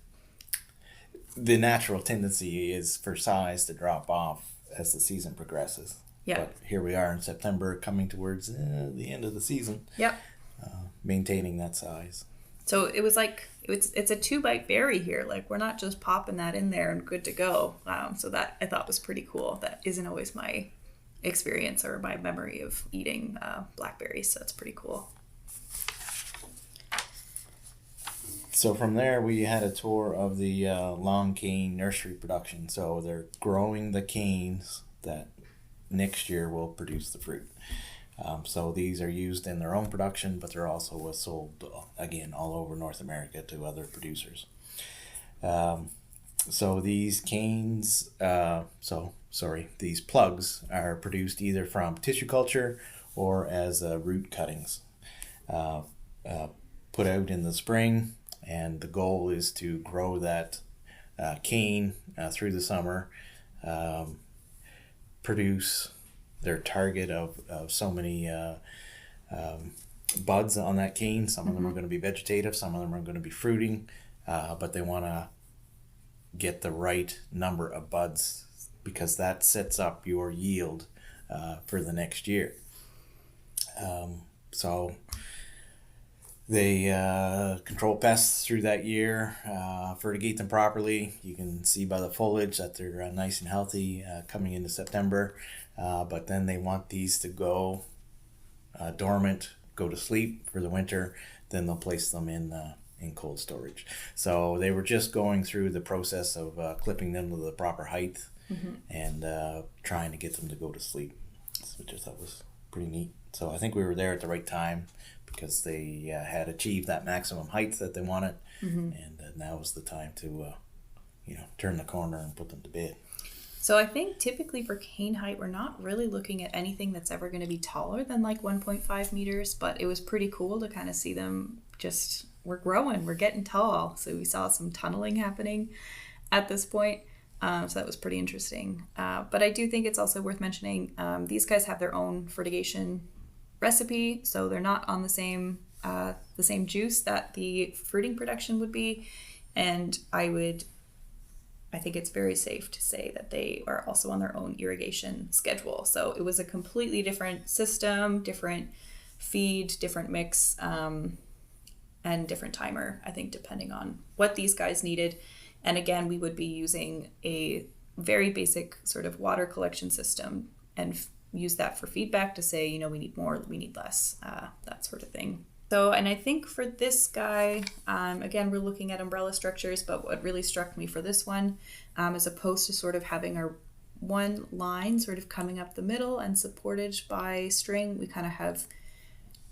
The natural tendency is for size to drop off as the season progresses. Yeah. But here we are in September, coming towards the end of the season. Yep. Maintaining that size. So it was like, it's a 2-bite berry here. Like, we're not just popping that in there and good to go. So that I thought was pretty cool. That isn't always my experience or my memory of eating blackberries. So that's pretty cool. So from there, we had a tour of the long cane nursery production. So they're growing the canes that next year will produce the fruit. So these are used in their own production, but they're also sold, again, all over North America to other producers. So these canes, these plugs are produced either from tissue culture or as root cuttings. Put out in the spring, and the goal is to grow that cane through the summer, produce their target of so many buds on that cane. Some of them are going to be vegetative, some of them are going to be fruiting, but they want to get the right number of buds because that sets up your yield for the next year. So they control pests through that year, fertigate them properly. You can see by the foliage that they're nice and healthy coming into September. But then they want these to go dormant, go to sleep for the winter. Then they'll place them in cold storage. So they were just going through the process of clipping them to the proper height and trying to get them to go to sleep. which I thought was pretty neat. So I think we were there at the right time because they had achieved that maximum height that they wanted, and now was the time to turn the corner and put them to bed. So I think typically for cane height, we're not really looking at anything that's ever going to be taller than like 1.5 meters, but it was pretty cool to kind of see them just, we're growing, we're getting tall. So we saw some tunneling happening at this point. So that was pretty interesting. But I do think it's also worth mentioning, these guys have their own fertigation recipe, so they're not on the same juice that the fruiting production would be. And I think it's very safe to say that they are also on their own irrigation schedule. So it was a completely different system, different feed, different mix, and different timer, I think, depending on what these guys needed. And again, we would be using a very basic sort of water collection system and use that for feedback to say, we need more, we need less, that sort of thing. So, and I think for this guy, again, we're looking at umbrella structures, but what really struck me for this one, as opposed to sort of having our one line sort of coming up the middle and supported by string, we kind of have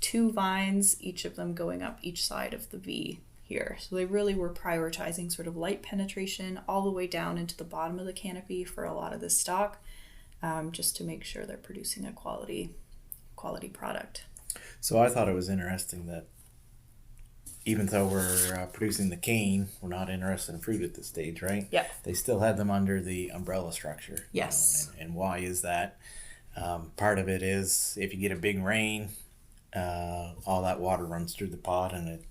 two vines, each of them going up each side of the V here. So they really were prioritizing sort of light penetration all the way down into the bottom of the canopy for a lot of this stock, just to make sure they're producing a quality product. So I thought it was interesting that even though we're producing the cane, we're not interested in fruit at this stage, right? Yeah. They still had them under the umbrella structure. Yes. And why is that? Part of it is if you get a big rain, all that water runs through the pot and it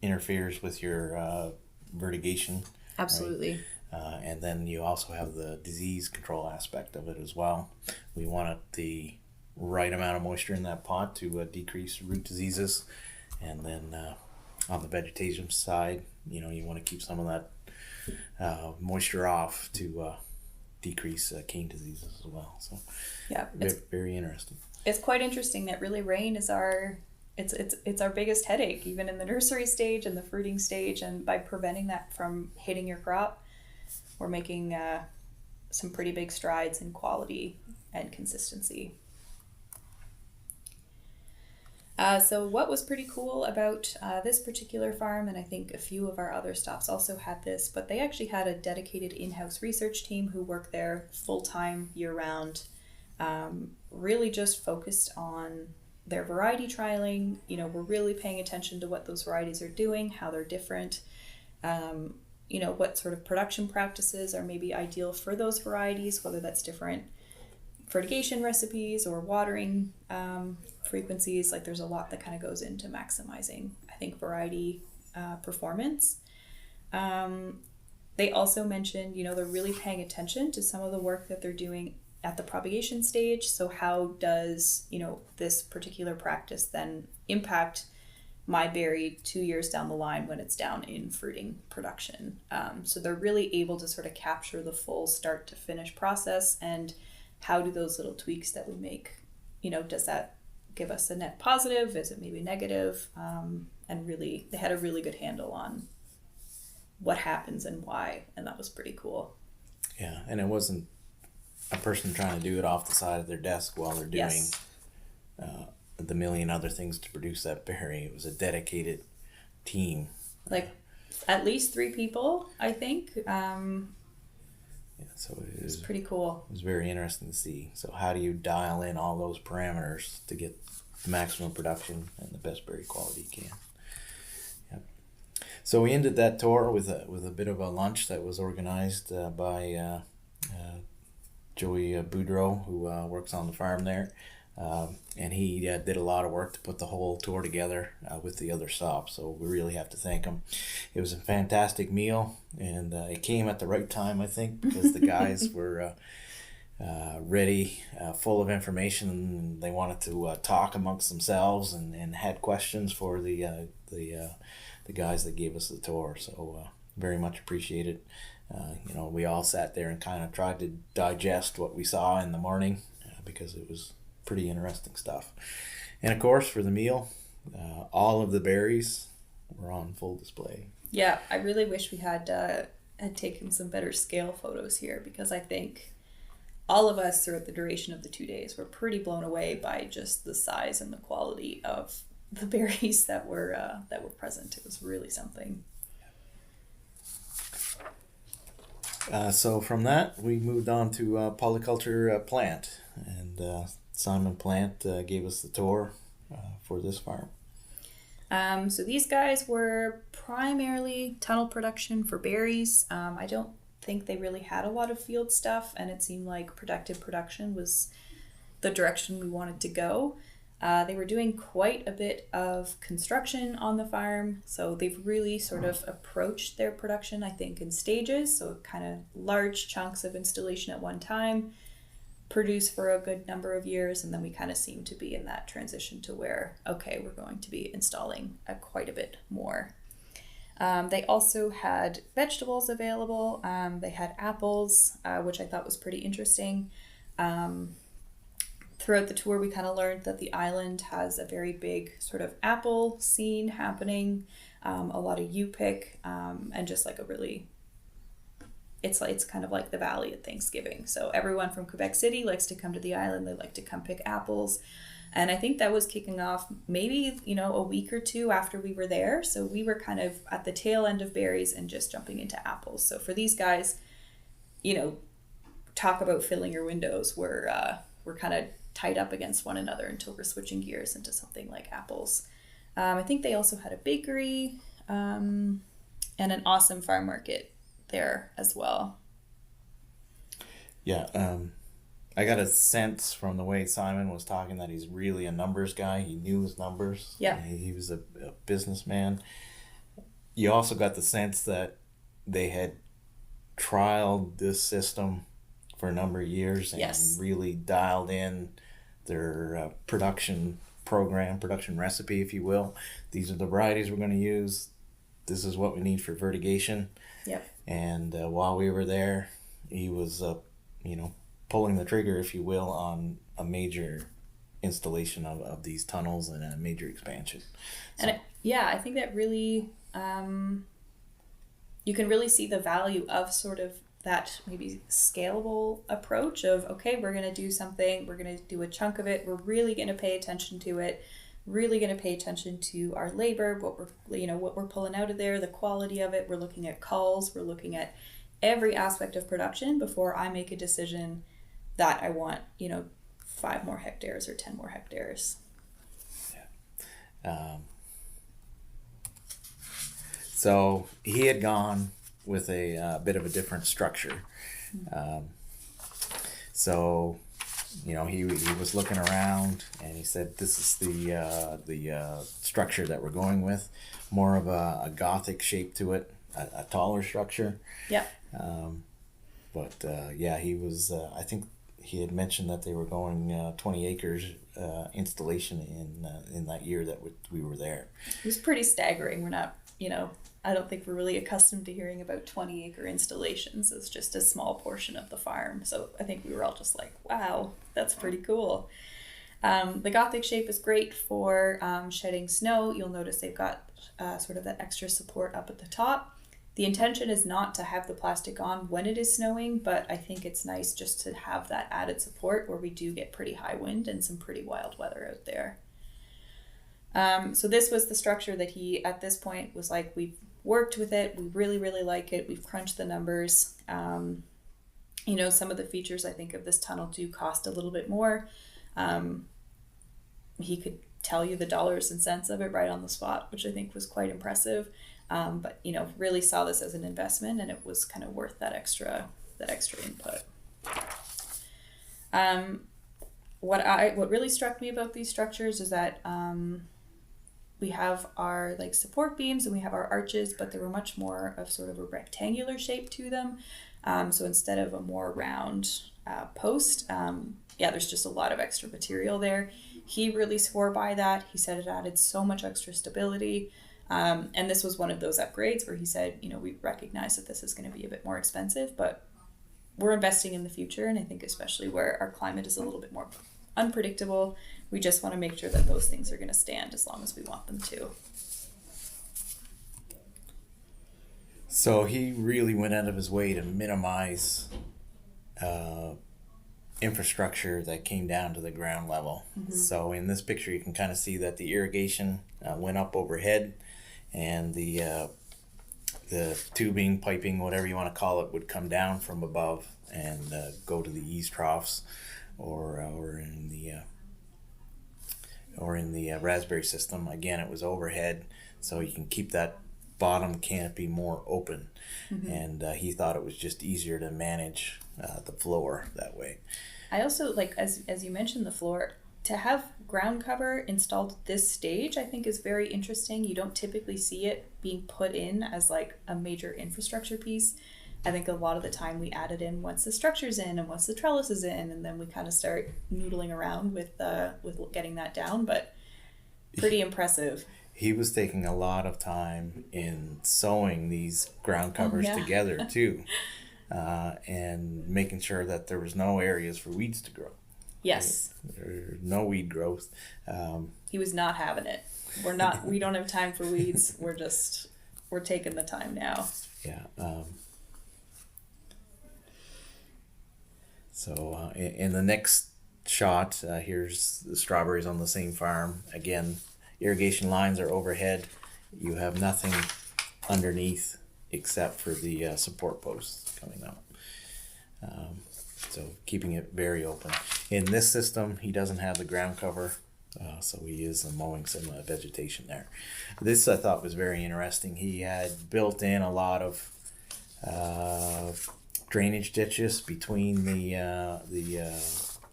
interferes with your vertigation. Absolutely. Right? And then you also have the disease control aspect of it as well. We wanted the right amount of moisture in that pot to decrease root diseases, and then on the vegetation side, you want to keep some of that moisture off to decrease cane diseases as well. So yeah, it's very interesting. It's quite interesting that really rain is our biggest headache, even in the nursery stage and the fruiting stage, and by preventing that from hitting your crop, we're making some pretty big strides in quality and consistency. So what was pretty cool about this particular farm, and I think a few of our other stops also had this, but they actually had a dedicated in-house research team who worked there full-time, year-round, really just focused on their variety trialing. We're really paying attention to what those varieties are doing, how they're different, what sort of production practices are maybe ideal for those varieties, whether that's different fertigation recipes or watering frequencies. Like there's a lot that kind of goes into maximizing, I think, variety performance. They also mentioned, they're really paying attention to some of the work that they're doing at the propagation stage. So how does, this particular practice then impact my berry 2 years down the line when it's down in fruiting production? So they're really able to sort of capture the full start to finish process, and how do those little tweaks that we make, does that give us a net positive? Is it maybe negative? And really, they had a really good handle on what happens and why, and that was pretty cool. Yeah, and it wasn't a person trying to do it off the side of their desk while they're doing the million other things to produce that berry. It was a dedicated team. Like at least 3 people, I think. Yeah, so it was pretty cool. It was very interesting to see. So how do you dial in all those parameters to get the maximum production and the best berry quality you can? Yep. So we ended that tour with a bit of a lunch that was organized by Joey Boudreau, who works on the farm there. And he did a lot of work to put the whole tour together with the other stops, so we really have to thank him. It was a fantastic meal, and it came at the right time, I think, because the guys were ready, full of information, and they wanted to talk amongst themselves and had questions for the guys that gave us the tour. So very much appreciated. We all sat there and kind of tried to digest what we saw in the morning because it was pretty interesting stuff. And of course, for the meal, all of the berries were on full display. Yeah, I really wish we had taken some better scale photos here, because I think all of us throughout the duration of the 2 days were pretty blown away by just the size and the quality of the berries that were present. It was really something. So from that, we moved on to Polyculture Plante, and Simon Plant gave us the tour for this farm. So these guys were primarily tunnel production for berries. I don't think they really had a lot of field stuff, and it seemed like productive production was the direction we wanted to go. They were doing quite a bit of construction on the farm, so they've really sort of approached their production, I think, in stages, so kind of large chunks of installation at one time, produce for a good number of years, and then we kind of seem to be in that transition to where, okay, we're going to be installing quite a bit more. They also had vegetables available. They had apples, which I thought was pretty interesting. Throughout the tour, we kind of learned that the island has a very big sort of apple scene happening, a lot of U-pick, and just like a really, it's kind of like the Valley at Thanksgiving. So everyone from Quebec City likes to come to the island. They like to come pick apples. And I think that was kicking off maybe, a week or two after we were there. So we were kind of at the tail end of berries and just jumping into apples. So for these guys, talk about filling your windows. We're kind of tied up against one another until we're switching gears into something like apples. I think they also had a bakery and an awesome farm market there as well. Yeah, I got a sense from the way Simon was talking that he's really a numbers guy. He knew his numbers. Yeah. He was a businessman. You also got the sense that they had trialed this system for a number of years and Yes. really dialed in their production program, production recipe, if you will. These are the varieties we're going to use. This is what we need for vertigation. Yep. And while we were there, he was, pulling the trigger, if you will, on a major installation of these tunnels and a major expansion. So, And I think that really, you can really see the value of sort of that maybe scalable approach of, okay, we're going to do something, we're going to do a chunk of it, we're really going to pay attention to it, really going to pay attention to our labor, what we're pulling out of there, the quality of it. We're looking at culls, we're looking at every aspect of production before I make a decision that I want, 5 more hectares or 10 more hectares. Yeah. So he had gone with a bit of a different structure. So, he was looking around and he said, this is the structure that we're going with, more of a Gothic shape to it, a taller structure. Yeah. He was, I think he had mentioned that they were going 20 acres installation in that year that we were there. It was pretty staggering. We're not, I don't think we're really accustomed to hearing about 20-acre installations as just a small portion of the farm. So I think we were all just like, wow, that's pretty cool. The Gothic shape is great for shedding snow. You'll notice they've got sort of that extra support up at the top. The intention is not to have the plastic on when it is snowing, but I think it's nice just to have that added support where we do get pretty high wind and some pretty wild weather out there. So this was the structure that he, at this point, was like, we've worked with it, we really, really like it, we've crunched the numbers. Some of the features, I think, of this tunnel do cost a little bit more. He could tell you the dollars and cents of it right on the spot, which I think was quite impressive. But really saw this as an investment, and it was kind of worth that extra input. What really struck me about these structures is that we have our support beams and we have our arches, but they were much more of sort of a rectangular shape to them. So instead of a more round post, there's just a lot of extra material there. He really swore by that. He said it added so much extra stability. And this was one of those upgrades where he said, we recognize that this is going to be a bit more expensive, but we're investing in the future. And I think especially where our climate is a little bit more unpredictable, we just want to make sure that those things are going to stand as long as we want them to. So he really went out of his way to minimize infrastructure that came down to the ground level. So in this picture, you can kind of see that the irrigation went up overhead, and the tubing, piping, whatever you want to call it, would come down from above and go to the eaves troughs, or in the raspberry system. Again, it was overhead, so you can keep that bottom canopy more open. And he thought it was just easier to manage the floor that way. I also like, as you mentioned, the floor, to have ground cover installed at this stage, I think is very interesting. You don't typically see it being put in as like a major infrastructure piece. I think a lot of the time we add it in once the structure's in and once the trellis is in, and then we kind of start noodling around with getting that down, but pretty impressive. He was taking a lot of time in sewing these ground covers together too, and making sure that there was no areas for weeds to grow. Yes. There's no weed growth. He was not having it. We don't have time for weeds. We're taking the time now. Yeah. So in the next shot, here's the strawberries on the same farm. Again, irrigation lines are overhead. You have nothing underneath except for the support posts coming up. So keeping it very open. In this system, he doesn't have the ground cover, so he is mowing some vegetation there. This I thought was very interesting. He had built in a lot of drainage ditches between the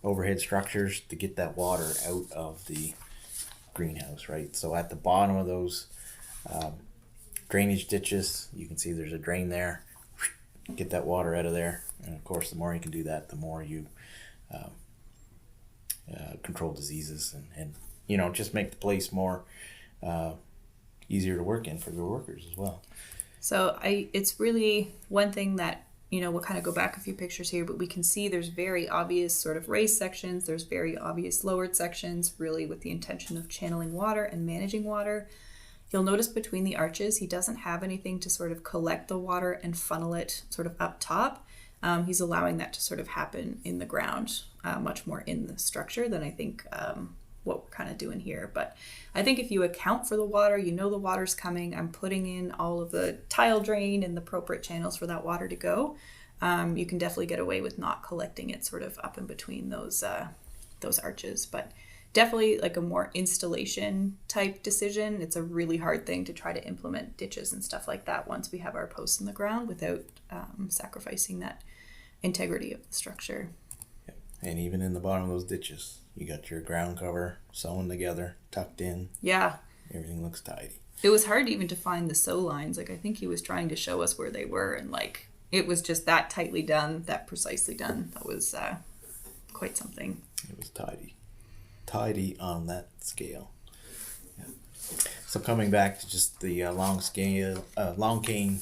overhead structures to get that water out of the greenhouse, right? So at the bottom of those drainage ditches, you can see there's a drain there. Get that water out of there, and of course the more you can do that, the more you control diseases and just make the place more easier to work in for your workers as well. So it's really one thing that, we'll kind of go back a few pictures here, but we can see there's very obvious sort of raised sections, there's very obvious lowered sections, really with the intention of channeling water and managing water. You'll notice between the arches, he doesn't have anything to sort of collect the water and funnel it sort of up top. He's allowing that to sort of happen in the ground, much more in the structure than I think what we're kind of doing here. But I think if you account for the water, the water's coming, I'm putting in all of the tile drain and the appropriate channels for that water to go, you can definitely get away with not collecting it sort of up in between those arches. But definitely like a more installation type decision. It's a really hard thing to try to implement ditches and stuff like that once we have our posts in the ground without sacrificing that integrity of the structure. Yep. And even in the bottom of those ditches, you got your ground cover sewn together, tucked in. Yeah. Everything looks tidy. It was hard even to find the sew lines. Like I think he was trying to show us where they were, and like it was just that tightly done, that precisely done. That was quite something. It was tidy on that scale. Yeah. So coming back to just the long cane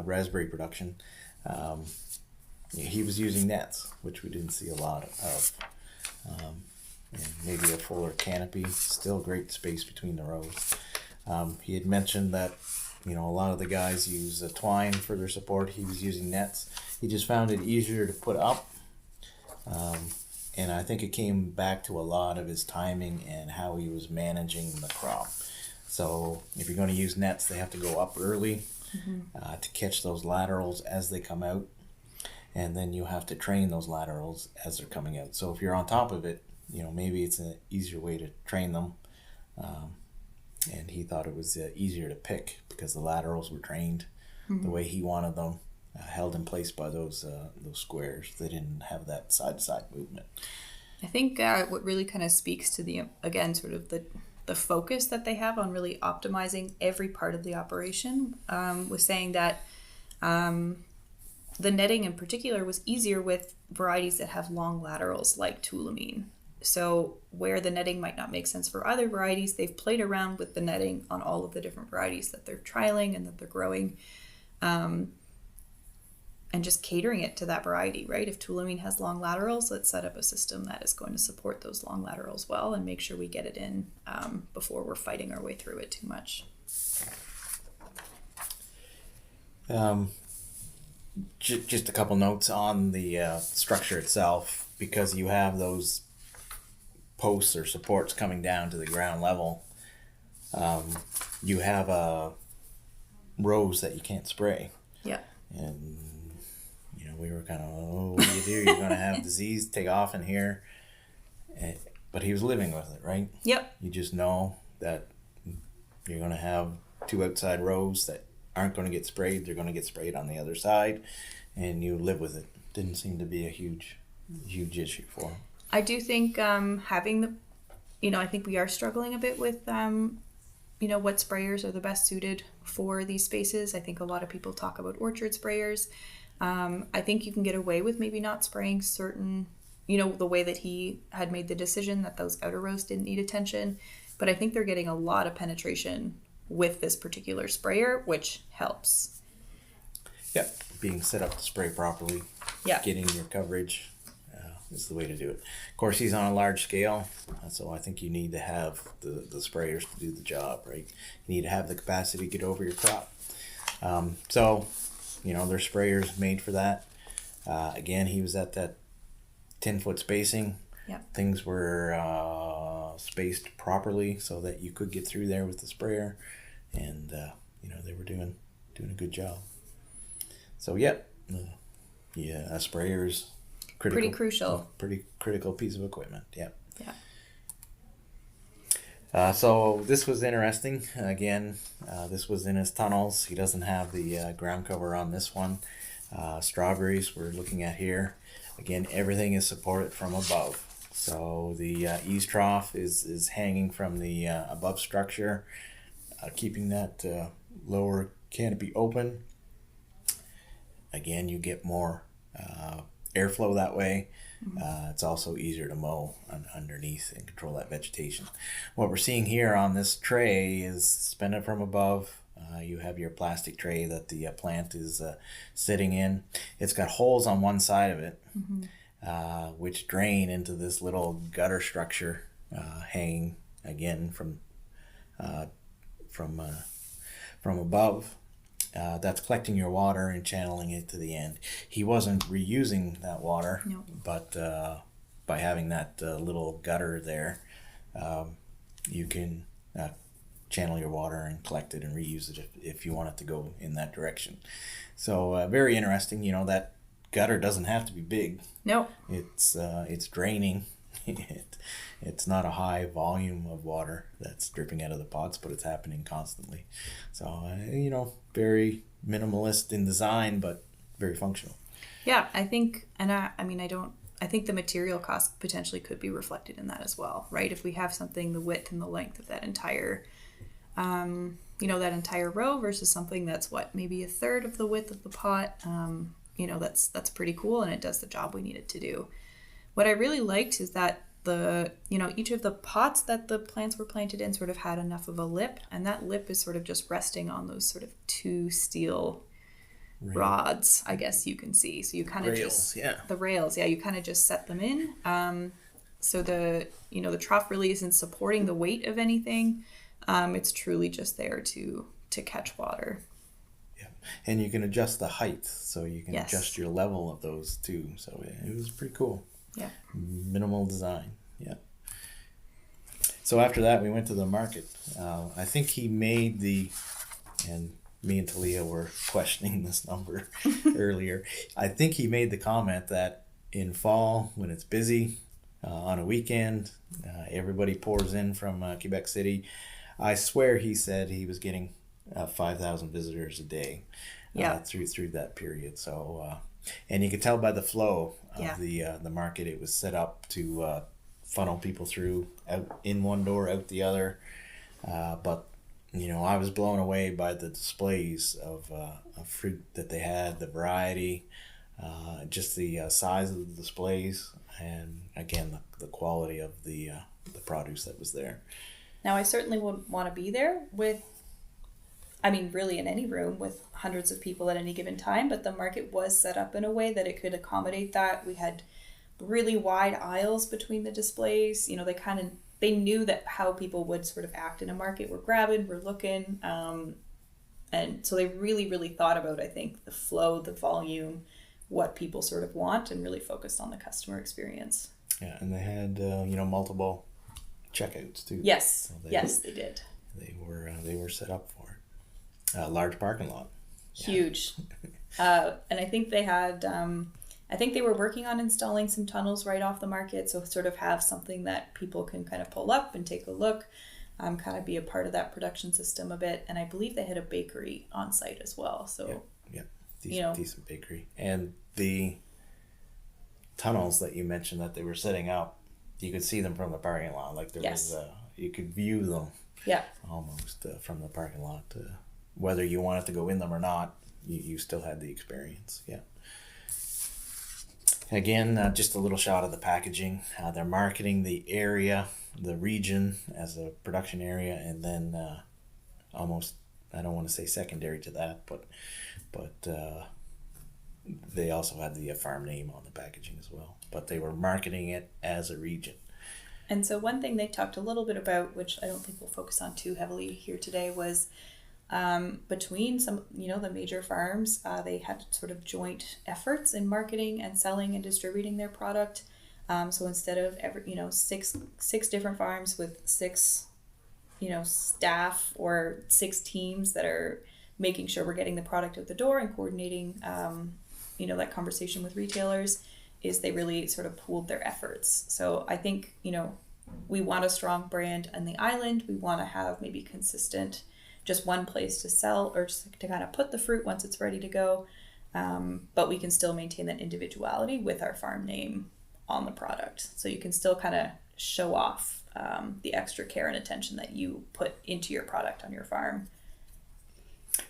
raspberry production, he was using nets, which we didn't see a lot of, and maybe a fuller canopy. Still great space between the rows. He had mentioned that a lot of the guys use twine for their support. He was using nets. He just found it easier to put up. And I think it came back to a lot of his timing and how he was managing the crop. So if you're going to use nets, they have to go up early to catch those laterals as they come out. And then you have to train those laterals as they're coming out. So if you're on top of it, maybe it's an easier way to train them. And he thought it was easier to pick because the laterals were trained the way he wanted them. Held in place by those squares. They didn't have that side-to-side movement. I think what really kind of speaks to the focus that they have on really optimizing every part of the operation was saying that the netting in particular was easier with varieties that have long laterals like tulamine. So where the netting might not make sense for other varieties, they've played around with the netting on all of the different varieties that they're trialing and that they're growing. And just catering it to that variety, right? If tulamine has long laterals, let's set up a system that is going to support those long laterals well and make sure we get it in before we're fighting our way through it too much. Just a couple notes on the structure itself. because you have those posts or supports coming down to the ground level, you have rows that you can't spray. Yeah. And, we were kind of, oh, what do you do? You're going to have disease take off in here. But he was living with it, right? Yep. You just know that you're going to have 2 outside rows that aren't going to get sprayed. They're going to get sprayed on the other side, and you live with it. Didn't seem to be a huge issue for him. I do think having the, I think we are struggling a bit with, what sprayers are the best suited for these spaces. I think a lot of people talk about orchard sprayers. I think you can get away with maybe not spraying certain, the way that he had made the decision that those outer rows didn't need attention. But I think they're getting a lot of penetration with this particular sprayer, which helps. Yeah, being set up to spray properly. Yeah. Getting your coverage is the way to do it. Of course, he's on a large scale, so I think you need to have the sprayers to do the job, right? You need to have the capacity to get over your crop. So, there's sprayers made for that. Again, he was at that 10-foot spacing. Yeah. Things were spaced properly so that you could get through there with the sprayer, and they were doing a good job. So a sprayer's critical. Pretty crucial. Pretty critical piece of equipment. Yeah. Yeah. So this was interesting. Again, this was in his tunnels. He doesn't have the ground cover on this one. Strawberries we're looking at here. Again, everything is supported from above. So the eaves trough is hanging from the above structure, keeping that lower canopy open. Again, you get more airflow that way. It's also easier to mow underneath and control that vegetation. What we're seeing here on this tray is suspended from above. You have your plastic tray that the plant is sitting in. It's got holes on one side of it, which drain into this little gutter structure hanging again from above. That's collecting your water and channeling it to the end. He wasn't reusing that water, no. But by having that little gutter there, you can channel your water and collect it and reuse it if you want it to go in that direction. So very interesting. That gutter doesn't have to be big. No. It's draining. It's not a high volume of water that's dripping out of the pots, but it's happening constantly. So, very minimalist in design, but very functional. Yeah, I think, and I think the material cost potentially could be reflected in that as well, right? If we have something, the width and the length of that entire, that entire row versus something that's maybe a third of the width of the pot, that's pretty cool, and it does the job we need it to do. What I really liked is that each of the pots that the plants were planted in sort of had enough of a lip, and that lip is sort of just resting on those sort of 2 steel rods, I guess you can see. So you kind of the rails, you kind of just set them in. So the trough really isn't supporting the weight of anything. It's truly just there to catch water. Yeah, and you can adjust the height, so you can adjust your level of those too. So it was pretty cool. Yeah. Minimal design. Yeah. So after that, we went to the market. I think he made and me and Talia were questioning this number earlier. I think he made the comment that in fall, when it's busy, on a weekend, everybody pours in from Quebec City. I swear he said he was getting 5,000 visitors a day through that period. So, and you could tell by the flow of the market, it was set up to funnel people through, out in one door, out the other. But I was blown away by the displays of fruit that they had, the variety, just the size of the displays, and again the quality of the produce that was there. Now, I certainly wouldn't want to be there really in any room with hundreds of people at any given time, but the market was set up in a way that it could accommodate that. We had really wide aisles between the displays. They knew that how people would sort of act in a market. We're grabbing, we're looking, and so they really, really thought about, I think, the flow, the volume, what people sort of want and really focused on the customer experience. Yeah, and they had multiple checkouts too. Yes, So they did. They were set up for it. A large parking lot. Huge. And I think they had, I think they were working on installing some tunnels right off the market, so sort of have something that people can kind of pull up and take a look, kind of be a part of that production system a bit. And I believe they had a bakery on site as well. So decent bakery. And the tunnels that you mentioned that they were setting up, you could see them from the parking lot. Like there was, you could view them. Yeah. Almost from the parking lot. Whether you wanted to go in them or not, you still had the experience. Yeah. Again, just a little shot of the packaging. They're marketing the area, the region as a production area, and then almost, I don't want to say secondary to that, but they also had the farm name on the packaging as well. But they were marketing it as a region. And so one thing they talked a little bit about, which I don't think we'll focus on too heavily here today, was between some, the major farms, they had sort of joint efforts in marketing and selling and distributing their product. So instead of six different farms with six, staff or six teams that are making sure we're getting the product out the door and coordinating, that conversation with retailers, is they really sort of pooled their efforts. So I think, we want a strong brand on the island. We want to have maybe consistent, just one place to sell or just to kind of put the fruit once it's ready to go. But we can still maintain that individuality with our farm name on the product. So you can still kind of show off the extra care and attention that you put into your product on your farm.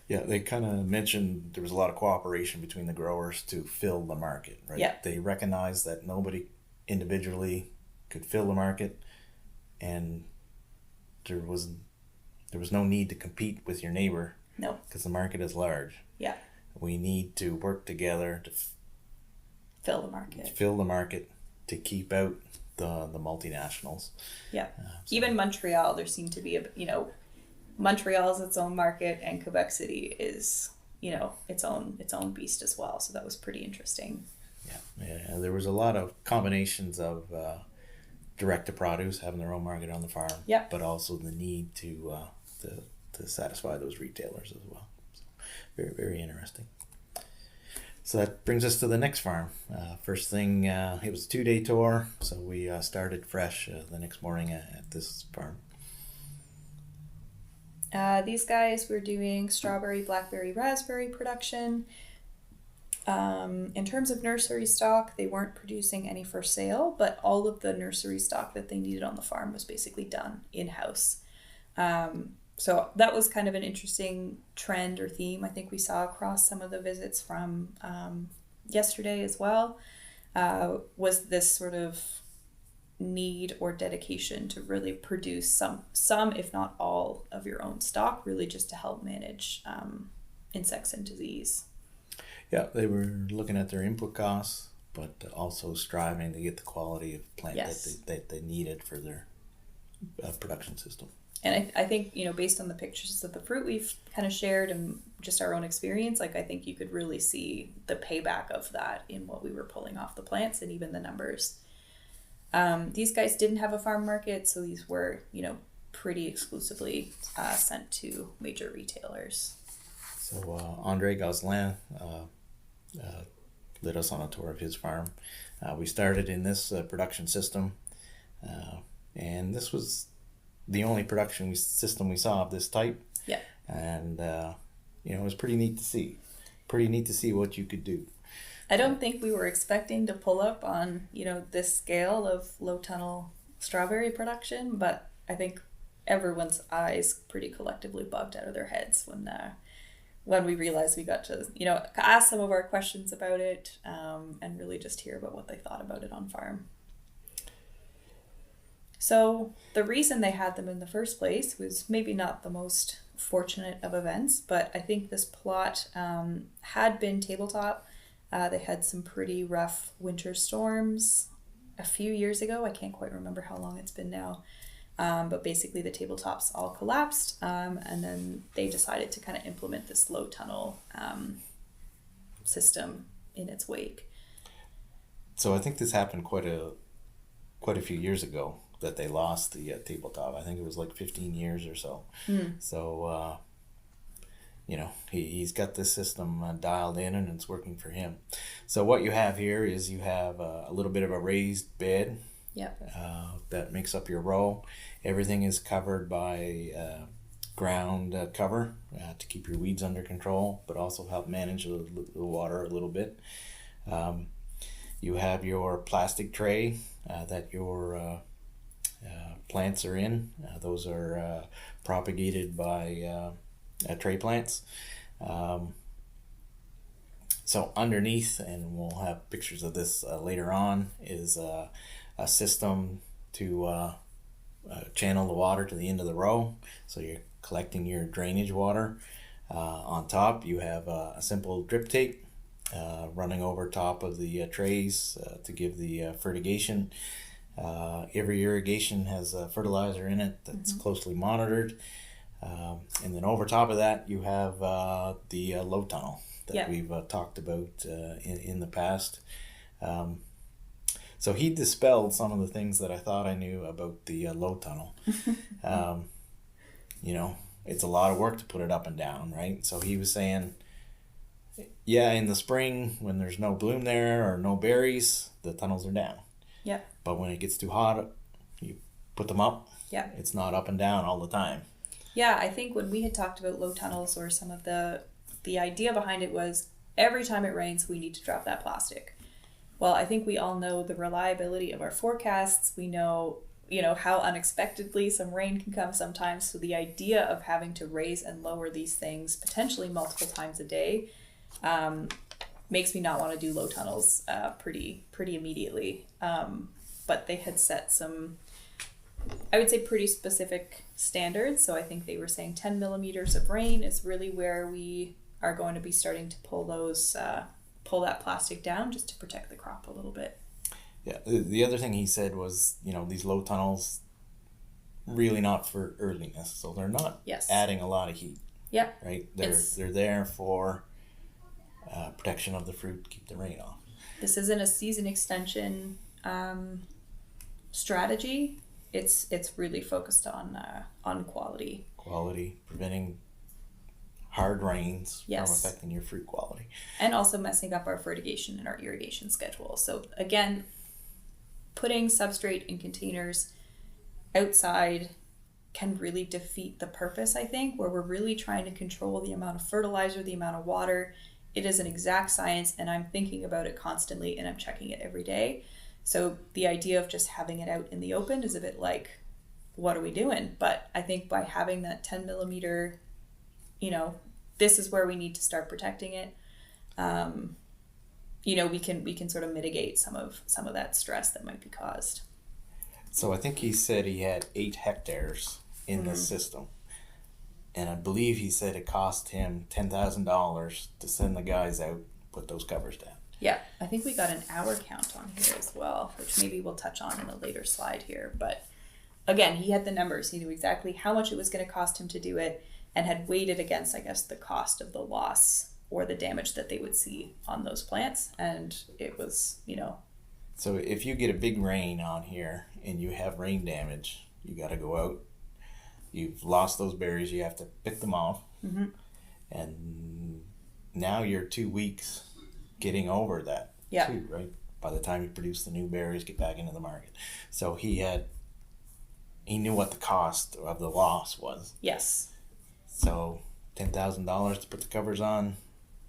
Yeah, they kind of mentioned there was a lot of cooperation between the growers to fill the market, right? Yeah. They recognized that nobody individually could fill the market, and there was no need to compete with your neighbor. No. Because the market is large. Yeah. We need to work together to fill the market. Fill the market to keep out the multinationals. Yeah. Even Montreal, there seemed to be Montreal's its own market, and Quebec City is, its own beast as well. So that was pretty interesting. Yeah. There was a lot of combinations of direct to produce, having their own market on the farm. Yeah. But also the need to satisfy those retailers as well. So very, very interesting. So that brings us to the next farm. First thing, it was a 2-day tour, so we started fresh the next morning at this farm. These guys were doing strawberry, blackberry, raspberry production. In terms of nursery stock, they weren't producing any for sale, but all of the nursery stock that they needed on the farm was basically done in-house. So that was kind of an interesting trend or theme I think we saw across some of the visits from yesterday as well, was this sort of need or dedication to really produce some if not all of your own stock, really just to help manage insects and disease. Yeah, they were looking at their input costs, but also striving to get the quality of plant that they needed for their production system. And I think, based on the pictures of the fruit we've kind of shared and just our own experience, I think you could really see the payback of that in what we were pulling off the plants and even the numbers. These guys didn't have a farm market, so these were, pretty exclusively sent to major retailers. So Andre Gosselin led us on a tour of his farm. We started in this production system, and this was the only production system we saw of this type. Yeah. And it was pretty neat to see. Pretty neat to see what you could do. I don't think we were expecting to pull up on, this scale of low tunnel strawberry production, but I think everyone's eyes pretty collectively bugged out of their heads when we realized we got to, ask some of our questions about it, and really just hear about what they thought about it on farm. So the reason they had them in the first place was maybe not the most fortunate of events, but I think this plot had been tabletop. They had some pretty rough winter storms a few years ago. I can't quite remember how long it's been now. But basically the tabletops all collapsed, and then they decided to kind of implement this low tunnel system in its wake. So I think this happened quite a few years ago that they lost the tabletop. I think it was like 15 years or so. So, he's got this system dialed in, and it's working for him. So what you have here is you have a little bit of a raised bed. That makes up your row. Everything is covered by ground cover to keep your weeds under control, but also help manage the water a little bit. You have your plastic tray that your plants are in. Those are propagated by tray plants. So underneath, and we'll have pictures of this later on, is a system to channel the water to the end of the row. So you're collecting your drainage water. On top, you have a simple drip tape running over top of the trays to give the fertigation. Every irrigation has a fertilizer in it that's closely monitored. And then over top of that, you have the low tunnel that we've talked about in the past. So he dispelled some of the things that I thought I knew about the low tunnel. It's a lot of work to put it up and down, right? So he was saying, in the spring when there's no bloom there or no berries, the tunnels are down. Yeah. But when it gets too hot, you put them up. Yeah. It's not up and down all the time. Yeah, I think when we had talked about low tunnels, or some of the idea behind it was every time it rains, we need to drop that plastic. Well, I think we all know the reliability of our forecasts. We know, how unexpectedly some rain can come sometimes. So the idea of having to raise and lower these things potentially multiple times a day makes me not want to do low tunnels pretty immediately. But they had set some, I would say, pretty specific standards. So I think they were saying 10 millimeters of rain is really where we are going to be starting to pull that plastic down, just to protect the crop a little bit. Yeah. The other thing he said was, these low tunnels really not for earliness, so they're not adding a lot of heat. Yeah. Right. They're there for protection of the fruit, keep the rain off. This isn't a season extension strategy. It's really focused on quality. Quality, preventing hard rains from Yes. affecting your fruit quality. And also messing up our fertigation and our irrigation schedule. So again, putting substrate in containers outside can really defeat the purpose, I think, where we're really trying to control the amount of fertilizer, the amount of water. It is an exact science, and I'm thinking about it constantly, and I'm checking it every day. So the idea of just having it out in the open is a bit like, what are we doing? But I think by having that 10 millimeter, this is where we need to start protecting it. We can sort of mitigate some of that stress that might be caused. So I think he said he had 8 hectares in this system. And I believe he said it cost him $10,000 to send the guys out, put those covers down. Yeah, I think we got an hour count on here as well, which maybe we'll touch on in a later slide here. But again, he had the numbers. He knew exactly how much it was going to cost him to do it, and had weighed it against, I guess, the cost of the loss or the damage that they would see on those plants. And it was, So if you get a big rain on here and you have rain damage, you got to go out. You've lost those berries. You have to pick them off. Mm-hmm. And now you're 2 weeks getting over that too, right? By the time you produce the new berries, get back into the market. So he knew what the cost of the loss was. Yes. So $10,000 to put the covers on,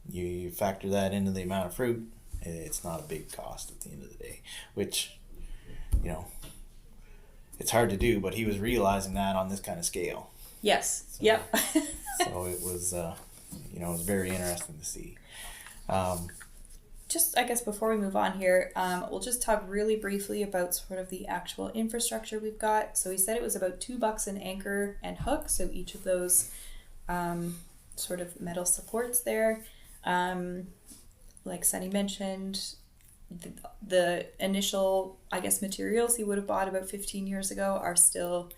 you factor that into the amount of fruit, it's not a big cost at the end of the day, which, it's hard to do, but he was realizing that on this kind of scale. Yes. So, yep. So it was, it was very interesting to see. Just, I guess, before we move on here, we'll just talk really briefly about sort of the actual infrastructure we've got. So he said it was about $2 an anchor and hook. So each of those sort of metal supports there. Like Sonny mentioned, the initial, I guess, materials he would have bought about 15 years ago are still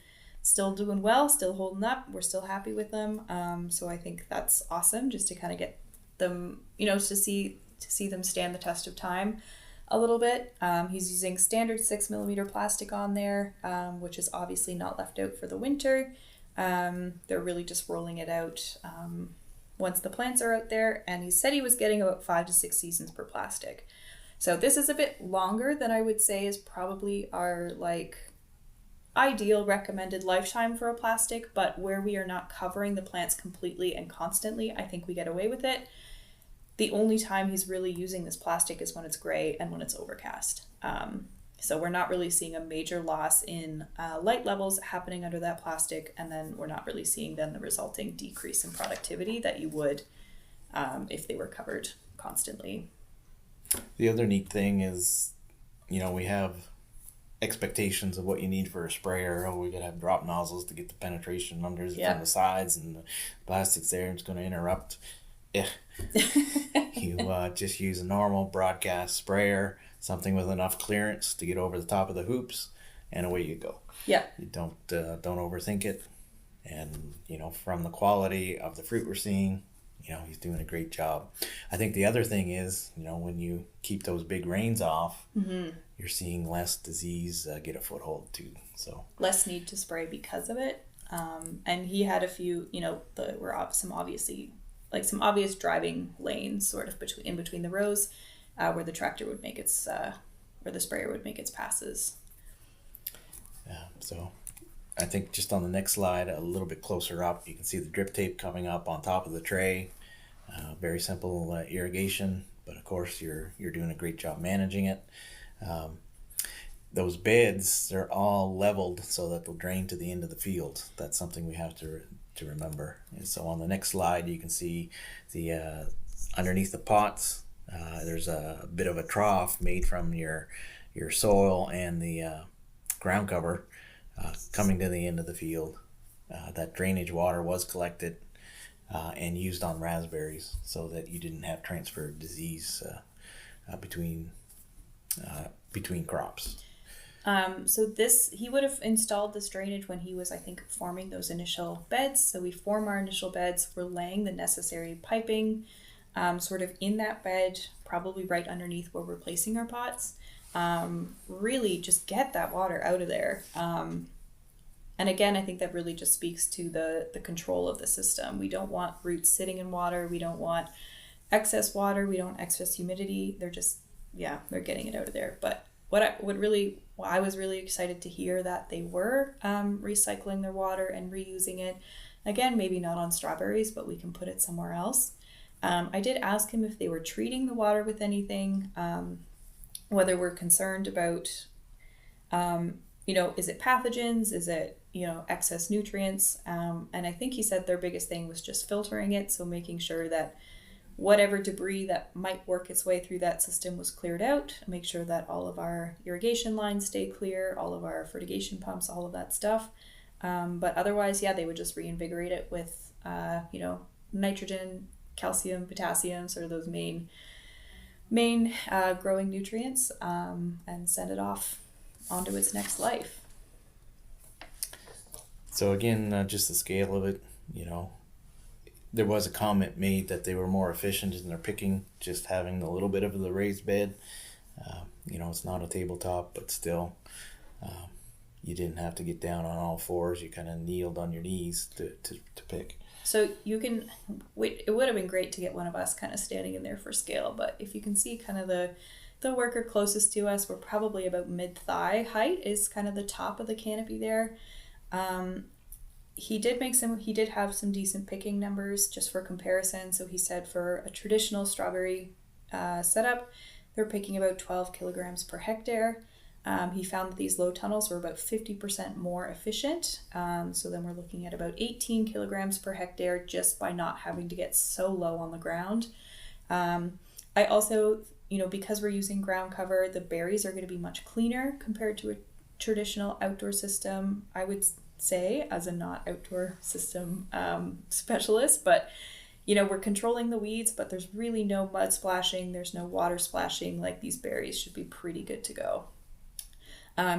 doing well, still holding up. We're still happy with them. So I think that's awesome, just to kind of get them, to see to see them stand the test of time a little bit. He's using standard 6mm plastic on there, which is obviously not left out for the winter. They're really just rolling it out once the plants are out there, and he said he was getting about 5 to 6 seasons per plastic. So this is a bit longer than I would say is probably our like ideal recommended lifetime for a plastic, but where we are not covering the plants completely and constantly, I think we get away with it. The only time he's really using this plastic is when it's gray and when it's overcast. So we're not really seeing a major loss in light levels happening under that plastic, and then we're not really seeing then the resulting decrease in productivity that you would if they were covered constantly. The other neat thing is, we have expectations of what you need for a sprayer. Oh, we gotta have drop nozzles to get the penetration under from the sides, and the plastic's there and it's going to interrupt. Yeah. You just use a normal broadcast sprayer, something with enough clearance to get over the top of the hoops, and away you go. Yeah. You don't overthink it. And from the quality of the fruit we're seeing, he's doing a great job. I think the other thing is, when you keep those big rains off, you're seeing less disease get a foothold too. So less need to spray because of it. And he had a few, were some obvious driving lanes sort of between the rows, where the tractor would make its, where the sprayer would make its passes. Yeah. So I think just on the next slide, a little bit closer up, you can see the drip tape coming up on top of the tray. Very simple irrigation, but of course you're doing a great job managing it. Those beds, they're all leveled so that they'll drain to the end of the field. That's something we have to remember. And so on the next slide, you can see the underneath the pots, there's a bit of a trough made from your soil and the ground cover coming to the end of the field. That drainage water was collected and used on raspberries so that you didn't have transfer of disease between crops. So he would have installed this drainage when he was, I think, forming those initial beds. So we form our initial beds, we're laying the necessary piping sort of in that bed, probably right underneath where we're placing our pots. Really just get that water out of there. And again, I think that really just speaks to the control of the system. We don't want roots sitting in water. We don't want excess water. We don't want excess humidity. They're just, they're getting it out of there. But I was really excited to hear that they were recycling their water and reusing it. Again, maybe not on strawberries, but we can put it somewhere else. I did ask him if they were treating the water with anything, whether we're concerned about, is it pathogens? Is it, excess nutrients? And I think he said their biggest thing was just filtering it. So making sure that whatever debris that might work its way through that system was cleared out, make sure that all of our irrigation lines stay clear, all of our fertigation pumps, all of that stuff. But otherwise, they would just reinvigorate it with, nitrogen, calcium, potassium, sort of those main growing nutrients, and send it off onto its next life. So again, just the scale of it, there was a comment made that they were more efficient in their picking, just having a little bit of the raised bed. It's not a tabletop, but still, you didn't have to get down on all fours. You kind of kneeled on your knees to pick. So it would have been great to get one of us kind of standing in there for scale, but if you can see kind of the worker closest to us, we're probably about mid-thigh height is kind of the top of the canopy there. He did have some decent picking numbers just for comparison. So he said for a traditional strawberry setup, they're picking about 12 kilograms per hectare. He found that these low tunnels were about 50% more efficient. So then we're looking at about 18 kilograms per hectare just by not having to get so low on the ground. I also, because we're using ground cover, the berries are going to be much cleaner compared to a traditional outdoor system, I would say, as a not outdoor system specialist. But, we're controlling the weeds, but there's really no mud splashing. There's no water splashing. Like, these berries should be pretty good to go.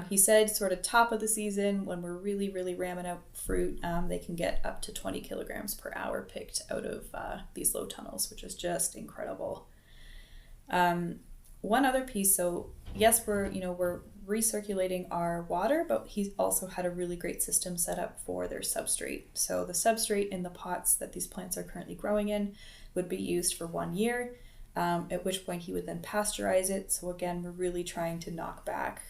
He said sort of top of the season, when we're really, really ramming out fruit, they can get up to 20 kilograms per hour picked out of these low tunnels, which is just incredible. One other piece, so yes, we're recirculating our water, but he also had a really great system set up for their substrate. So the substrate in the pots that these plants are currently growing in would be used for 1 year, at which point he would then pasteurize it. So again, we're really trying to knock back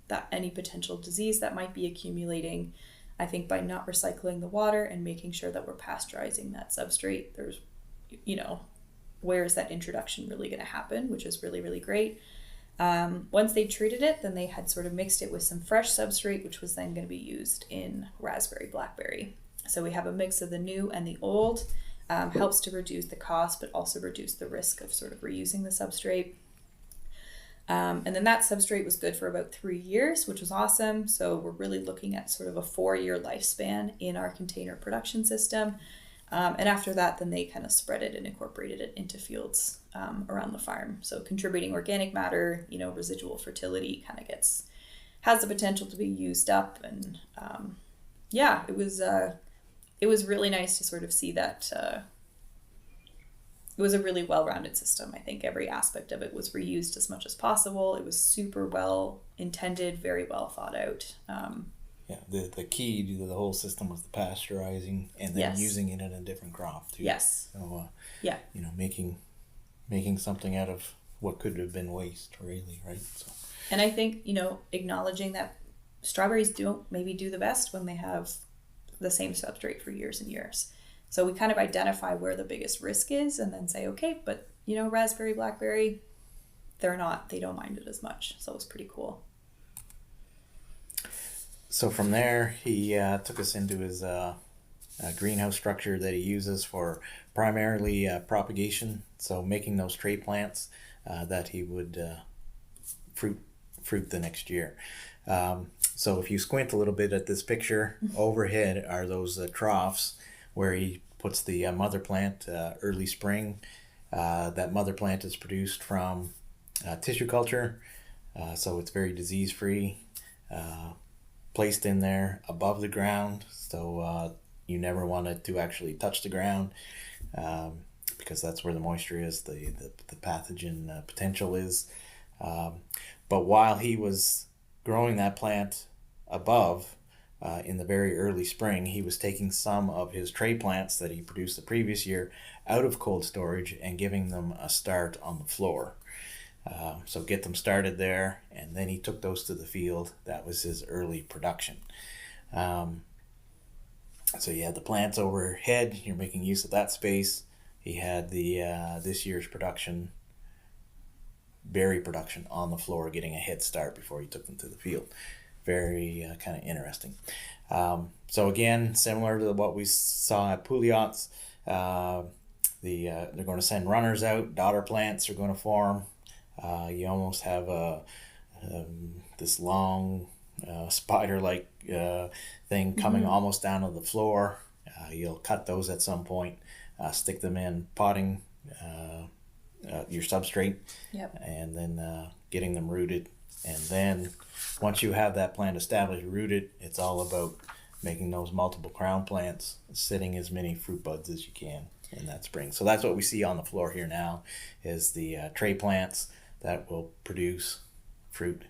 that any potential disease that might be accumulating. I think by not recycling the water and making sure that we're pasteurizing that substrate, there's, where is that introduction really going to happen, which is really, really great. Once they treated it, then they had sort of mixed it with some fresh substrate, which was then going to be used in raspberry, blackberry. So we have a mix of the new and the old. Helps to reduce the cost, but also reduce the risk of sort of reusing the substrate. And then that substrate was good for about 3 years, which was awesome. So we're really looking at sort of a 4-year lifespan in our container production system. And after that, then they kind of spread it and incorporated it into fields around the farm. So contributing organic matter, residual fertility kind of has the potential to be used up. And it was really nice to sort of see that it was a really well-rounded system. I think every aspect of it was reused as much as possible. It was super well intended, very well thought out. The key to the whole system was the pasteurizing and then using it in a different crop too. Yes. So making something out of what could have been waste, really, right? So. And I think acknowledging that strawberries don't maybe do the best when they have the same substrate for years and years. So we kind of identify where the biggest risk is and then say, okay, but raspberry, blackberry, they don't mind it as much. So it was pretty cool. So from there, he took us into his greenhouse structure that he uses for primarily propagation. So making those tray plants that he would fruit the next year. So if you squint a little bit at this picture, overhead are those troughs where he puts the mother plant early spring. That mother plant is produced from tissue culture, so it's very disease-free, placed in there above the ground, so you never want it to actually touch the ground because that's where the moisture is, the pathogen potential is. But while he was growing that plant above in the very early spring, he was taking some of his tray plants that he produced the previous year out of cold storage and giving them a start on the floor. So get them started there, and then he took those to the field. That was his early production. So you had the plants overhead, you're making use of that space. He had the this year's production, berry production on the floor, getting a head start before he took them to the field. Very kind of interesting. So again, similar to what we saw at Pouliot's, they're going to send runners out, daughter plants are going to form. You almost have this long spider-like thing coming almost down to the floor. You'll cut those at some point, stick them in potting your substrate, and then getting them rooted. And then once you have that plant established, rooted, it's all about making those multiple crown plants, sitting as many fruit buds as you can in that spring. So that's what we see on the floor here now, is the tray plants that will produce fruit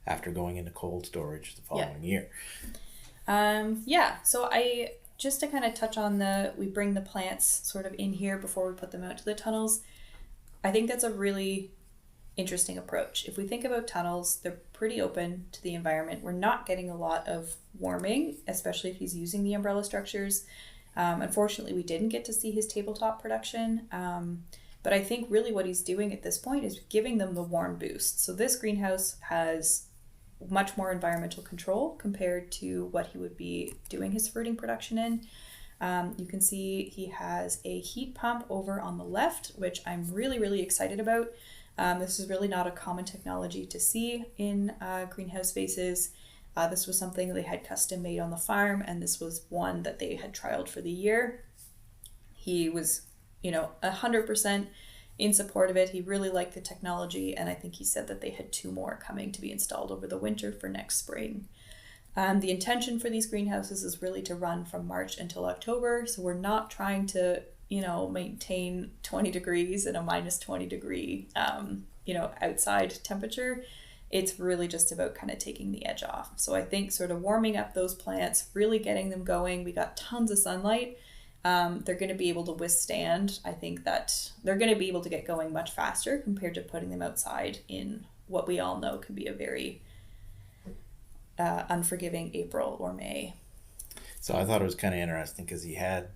after going into cold storage the following year. So I just to kind of touch on we bring the plants sort of in here before we put them out to the tunnels. I think that's a really interesting approach. If we think about tunnels, they're pretty open to the environment. We're not getting a lot of warming, especially if he's using the umbrella structures. Unfortunately, we didn't get to see his tabletop production. But I think really what he's doing at this point is giving them the warm boost. So this greenhouse has much more environmental control compared to what he would be doing his fruiting production in. You can see he has a heat pump over on the left, which I'm really, really excited about. This is really not a common technology to see in greenhouse spaces. This was something they had custom made on the farm, and this was one that they had trialed for the year. He was 100% in support of it. He really liked the technology, and I think he said that they had 2 more coming to be installed over the winter for next spring. The intention for these greenhouses is really to run from March until October, so we're not trying to maintain 20 degrees and a minus 20 degree, outside temperature. It's really just about kind of taking the edge off. So I think sort of warming up those plants, really getting them going. We got tons of sunlight. They're going to be able to withstand. I think that they're going to be able to get going much faster compared to putting them outside in what we all know can be a very unforgiving April or May. So I thought it was kind of interesting because he had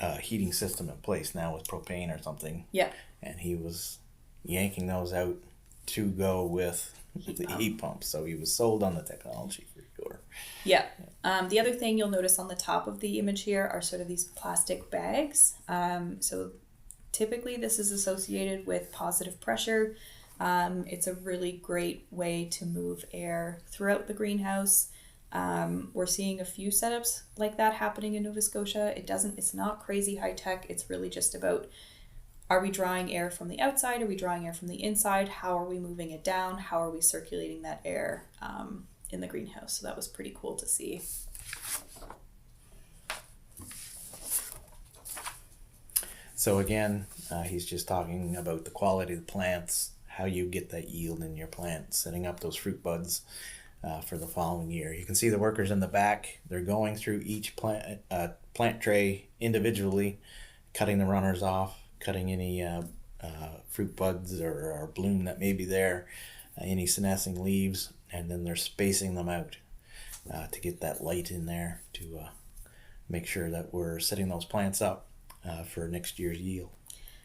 a heating system in place now with propane or something. Yeah. And he was yanking those out to go with the heat pump. So he was sold on the technology for sure. Yeah. The other thing you'll notice on the top of the image here are sort of these plastic bags. So typically this is associated with positive pressure. It's a really great way to move air throughout the greenhouse. We're seeing a few setups like that happening in Nova Scotia. It's not crazy high tech. It's really just about, are we drawing air from the outside? Are we drawing air from the inside? How are we moving it down? How are we circulating that air in the greenhouse? So that was pretty cool to see. So again, he's just talking about the quality of the plants, how you get that yield in your plants, setting up those fruit buds for the following year. You can see the workers in the back. They're going through each plant tray individually, cutting the runners off, cutting any fruit buds or bloom that may be there, any senescing leaves, and then they're spacing them out to get that light in there to make sure that we're setting those plants up for next year's yield.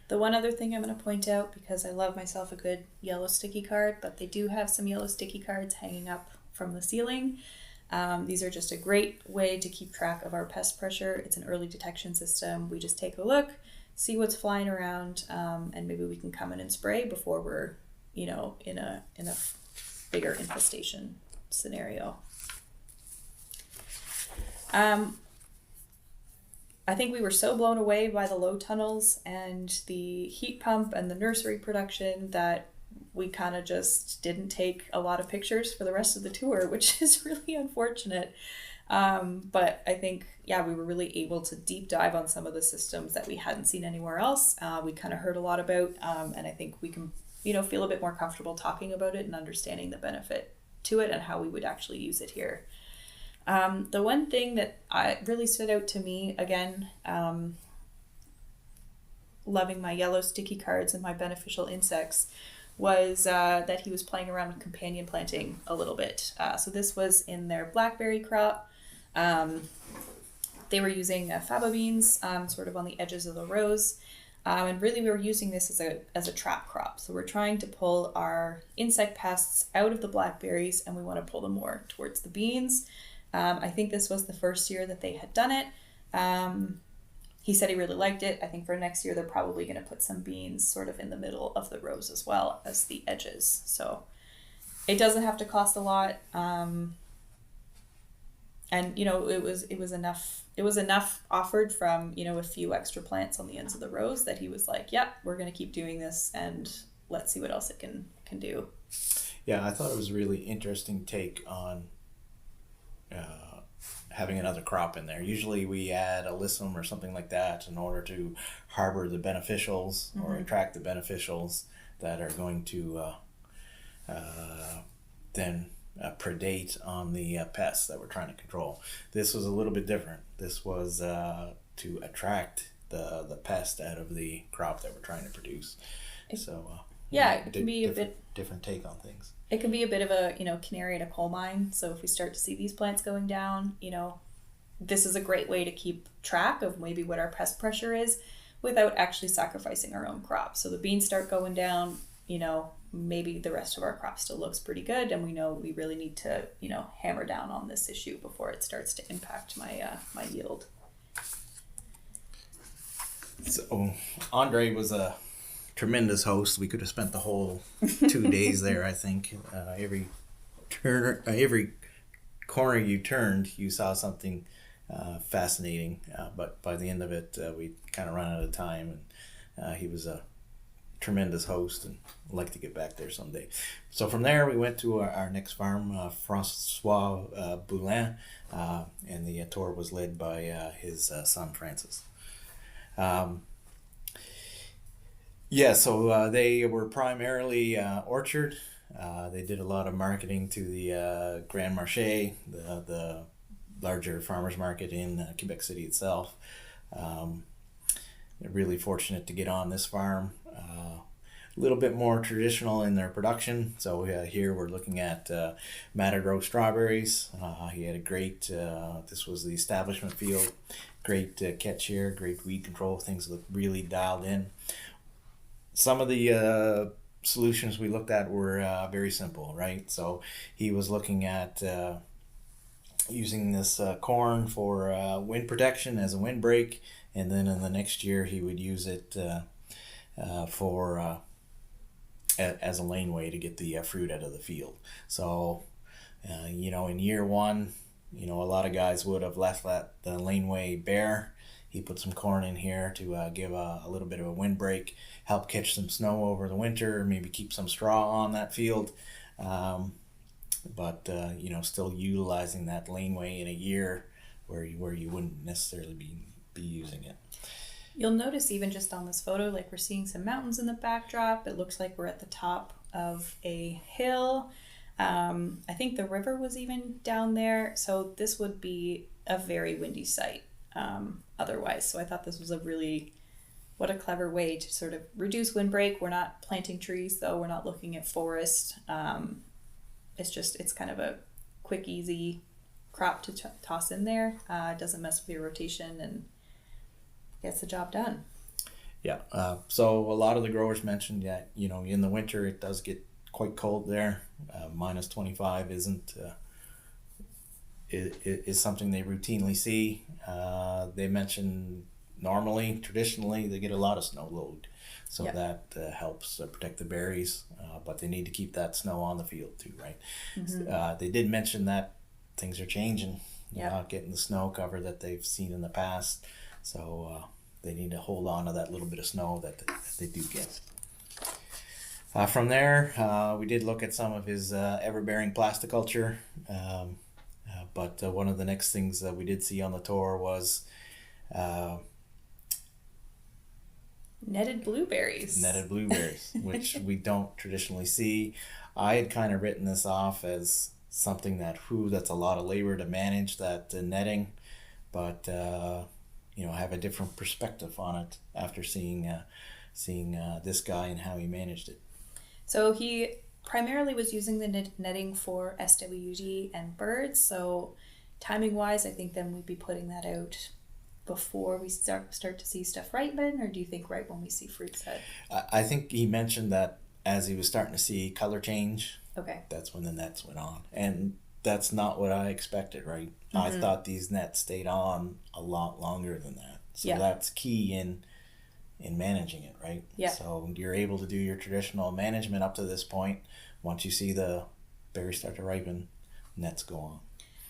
The one other thing I'm going to point out, because I love myself a good yellow sticky card, but they do have some yellow sticky cards hanging up from the ceiling. These are just a great way to keep track of our pest pressure. It's an early detection system. We just take a look, see what's flying around, and maybe we can come in and spray before we're, in a bigger infestation scenario. I think we were so blown away by the low tunnels and the heat pump and the nursery production that we kind of just didn't take a lot of pictures for the rest of the tour, which is really unfortunate. But I think, we were really able to deep dive on some of the systems that we hadn't seen anywhere else. We kind of heard a lot about, and I think we can, feel a bit more comfortable talking about it and understanding the benefit to it and how we would actually use it here. The one thing that really stood out to me, again, loving my yellow sticky cards and my beneficial insects, was that he was playing around with companion planting a little bit. So this was in their blackberry crop. They were using faba beans sort of on the edges of the rows. And really we were using this as a trap crop. So we're trying to pull our insect pests out of the blackberries and we want to pull them more towards the beans. I think this was the first year that they had done it. He said he really liked it. I think for next year, they're probably going to put some beans sort of in the middle of the rows as well as the edges. So it doesn't have to cost a lot. And it was enough offered from, a few extra plants on the ends of the rows that he was like, yeah, we're going to keep doing this and let's see what else it can do. Yeah, I thought it was a really interesting take on having another crop in there. Usually we add alyssum or something like that in order to harbor the beneficials or attract the beneficials that are going to then predate on the pests that we're trying to control. This was a little bit different. This was to attract the pest out of the crop that we're trying to produce. It can be a bit different take on things. It can be a bit of a, canary in a coal mine. So if we start to see these plants going down, this is a great way to keep track of maybe what our pest pressure is without actually sacrificing our own crops. So the beans start going down, maybe the rest of our crop still looks pretty good. And we know we really need to, hammer down on this issue before it starts to impact my yield. So Andre was a tremendous host. We could have spent the whole 2 days there. I think every corner you turned, you saw something fascinating. But by the end of it, we kind of ran out of time. And he was a tremendous host, and I'd like to get back there someday. So from there, we went to our next farm, Francois Blouin, and the tour was led by his son Francis. Um, yeah, so they were primarily orchard. They did a lot of marketing to the Grand Marché, the larger farmers market in Quebec City itself. Um, they're really fortunate to get on this farm. A little bit more traditional in their production. So here we're looking at matted row strawberries. He had a great, this was the establishment field, great catch here, great weed control. Things look really dialed in. Some of the solutions we looked at were very simple, right? So he was looking at using this corn for wind protection as a windbreak, and then in the next year he would use it for as a laneway to get the fruit out of the field. So, in year one, a lot of guys would have left the laneway bare. He put some corn in here to give a little bit of a windbreak, help catch some snow over the winter, maybe keep some straw on that field. But still utilizing that laneway in a year where you wouldn't necessarily be using it. You'll notice even just on this photo, like we're seeing some mountains in the backdrop. It looks like we're at the top of a hill. I think the river was even down there. So this would be a very windy site otherwise. So I thought this was what a clever way to sort of reduce windbreak. We're not planting trees though. We're not looking at forest. It's kind of a quick, easy crop to toss in there. It doesn't mess with your rotation and gets the job done. Yeah. So a lot of the growers mentioned that, in the winter it does get quite cold there. Minus 25 is something they routinely see. They mentioned traditionally, they get a lot of snow load. So that helps protect the berries, but they need to keep that snow on the field too, right? Mm-hmm. They did mention that things are changing. They're not getting the snow cover that they've seen in the past. So they need to hold on to that little bit of snow that they do get. From there, we did look at some of his ever-bearing plasticulture. But one of the next things that we did see on the tour was netted blueberries, which we don't traditionally see. I had kind of written this off as something that's a lot of labor to manage that netting, but I have a different perspective on it after seeing this guy and how he managed it. So he primarily was using the netting for SWD and birds. So timing wise, I think then we'd be putting that out before we start to see stuff ripen, or do you think right when we see fruit set? I think he mentioned that as he was starting to see color change, okay, that's when the nets went on. And that's not what I expected, right? Mm-hmm. I thought these nets stayed on a lot longer than that. So that's key in managing it, right? Yeah. So you're able to do your traditional management up to this point. Once you see the berries start to ripen, nets go on.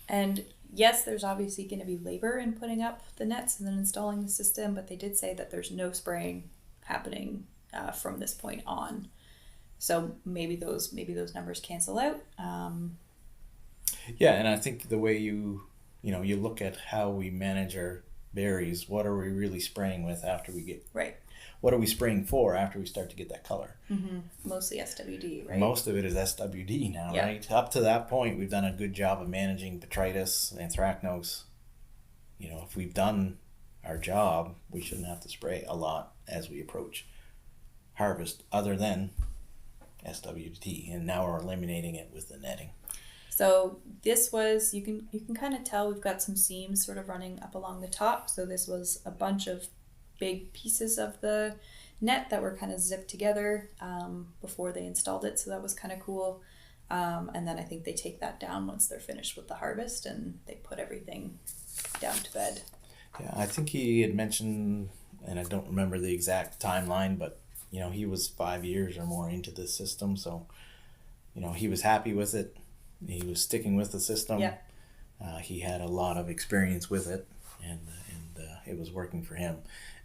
And yes, there's obviously going to be labor in putting up the nets and then installing the system, but they did say that there's no spraying happening from this point on. So maybe those numbers cancel out. Yeah, and I think the way you look at how we manage our berries, what are we really spraying with after we get right? What are we spraying for after we start to get that color? Mm-hmm. Mostly SWD, right? Most of it is SWD now, right? Up to that point, we've done a good job of managing botrytis, anthracnose. If we've done our job, we shouldn't have to spray a lot as we approach harvest, other than SWD, and now we're eliminating it with the netting. So this was, you can kind of tell we've got some seams sort of running up along the top. So this was a bunch of big pieces of the net that were kind of zipped together before they installed it. So that was kind of cool. And then I think they take that down once they're finished with the harvest and they put everything down to bed. Yeah, I think he had mentioned, and I don't remember the exact timeline, but he was 5 years or more into this system. So, he was happy with it. He was sticking with the system. Yeah. He had a lot of experience with it, and it was working for him.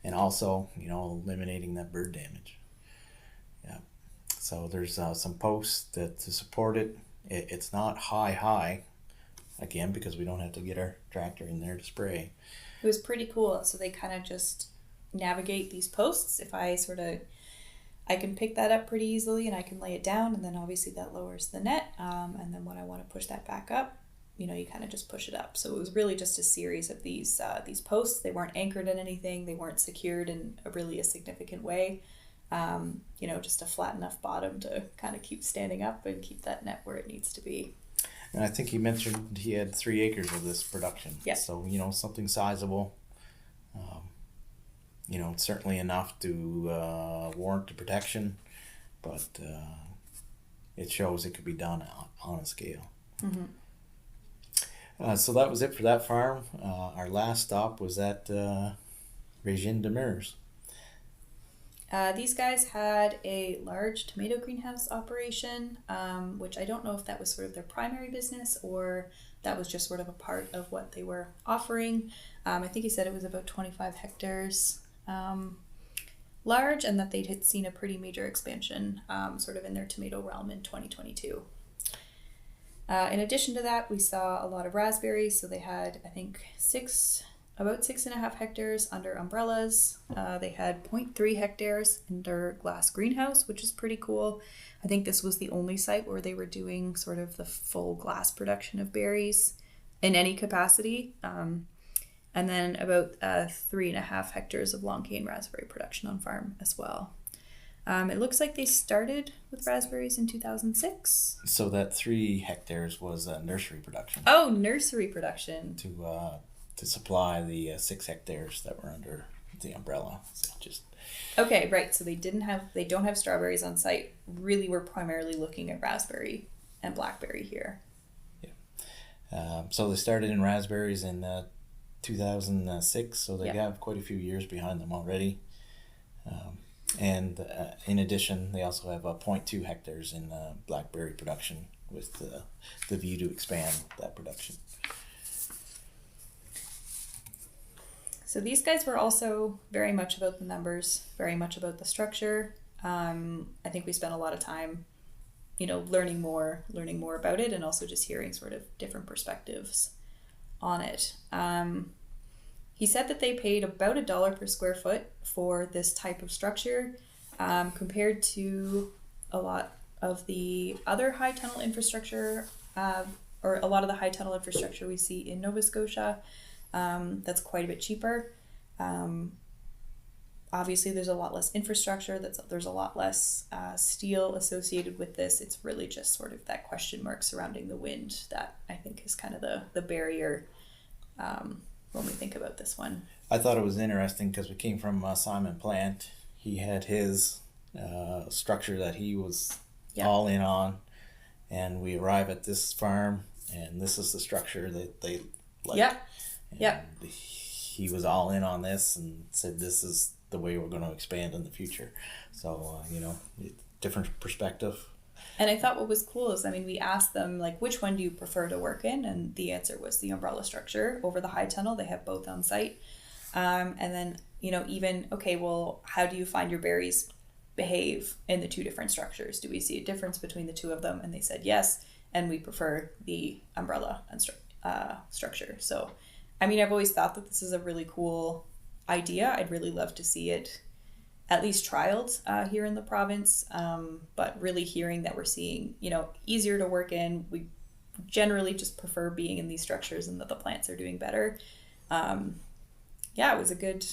And also, eliminating that bird damage. Yeah. So there's some posts to support it. It's not high, again, because we don't have to get our tractor in there to spray. It was pretty cool. So they kind of just navigate these posts. If I I can pick that up pretty easily and I can lay it down, and then obviously that lowers the net. And then when I want to push that back up, you kind of just push it up. So it was really just a series of these posts. They weren't anchored in anything. They weren't secured in a significant way. Just a flat enough bottom to kind of keep standing up and keep that net where it needs to be. And I think he mentioned he had 3 acres of this production. Yeah. So, something sizable. Certainly enough to warrant the protection, but it shows it could be done on a scale. Mm-hmm. So that was it for that farm. Our last stop was at Régine Demers. These guys had a large tomato greenhouse operation, which I don't know if that was sort of their primary business or that was just sort of a part of what they were offering. I think he said it was about 25 hectares large, and that they had seen a pretty major expansion sort of in their tomato realm in 2022. In addition to that, we saw a lot of raspberries. So they had, I think, about 6.5 hectares under umbrellas. They had 0.3 hectares under glass greenhouse, which is pretty cool. I think this was the only site where they were doing sort of the full glass production of berries in any capacity. And then about 3.5 hectares of long cane raspberry production on farm as well. It looks like they started with raspberries in 2006. So that 3 hectares was nursery production. Oh, nursery production. To supply the 6 hectares that were under the umbrella. So Okay, right. So they don't have strawberries on site. Really, we're primarily looking at raspberry and blackberry here. Yeah. So they started in raspberries in 2006, so they have quite a few years behind them already. And in addition, they also have 0.2 hectares in blackberry production with the view to expand that production. So these guys were also very much about the numbers, very much about the structure. I think we spent a lot of time, learning more about it, and also just hearing sort of different perspectives on it. He said that they paid about $1 per square foot for this type of structure, compared to a lot of the other high tunnel infrastructure, or a lot of the high tunnel infrastructure we see in Nova Scotia. That's quite a bit cheaper. Obviously, there's a lot less infrastructure. There's a lot less steel associated with this. It's really just sort of that question mark surrounding the wind that I think is kind of the barrier when we think about this one. I thought it was interesting because we came from Simon Plante. He had his structure that he was all in on, and we arrive at this farm, and this is the structure that they like. Yeah. He was all in on this and said this is the way we're going to expand in the future. So, different perspective. And I thought what was cool is, we asked them, which one do you prefer to work in? And the answer was the umbrella structure over the high tunnel. They have both on site. And then, how do you find your berries behave in the 2 different structures? Do we see a difference between the 2 of them? And they said yes, and we prefer the umbrella structure. So, I've always thought that this is a really cool idea. I'd really love to see it at least trialed here in the province, but really hearing that we're seeing, easier to work in. We generally just prefer being in these structures and that the plants are doing better. It was a good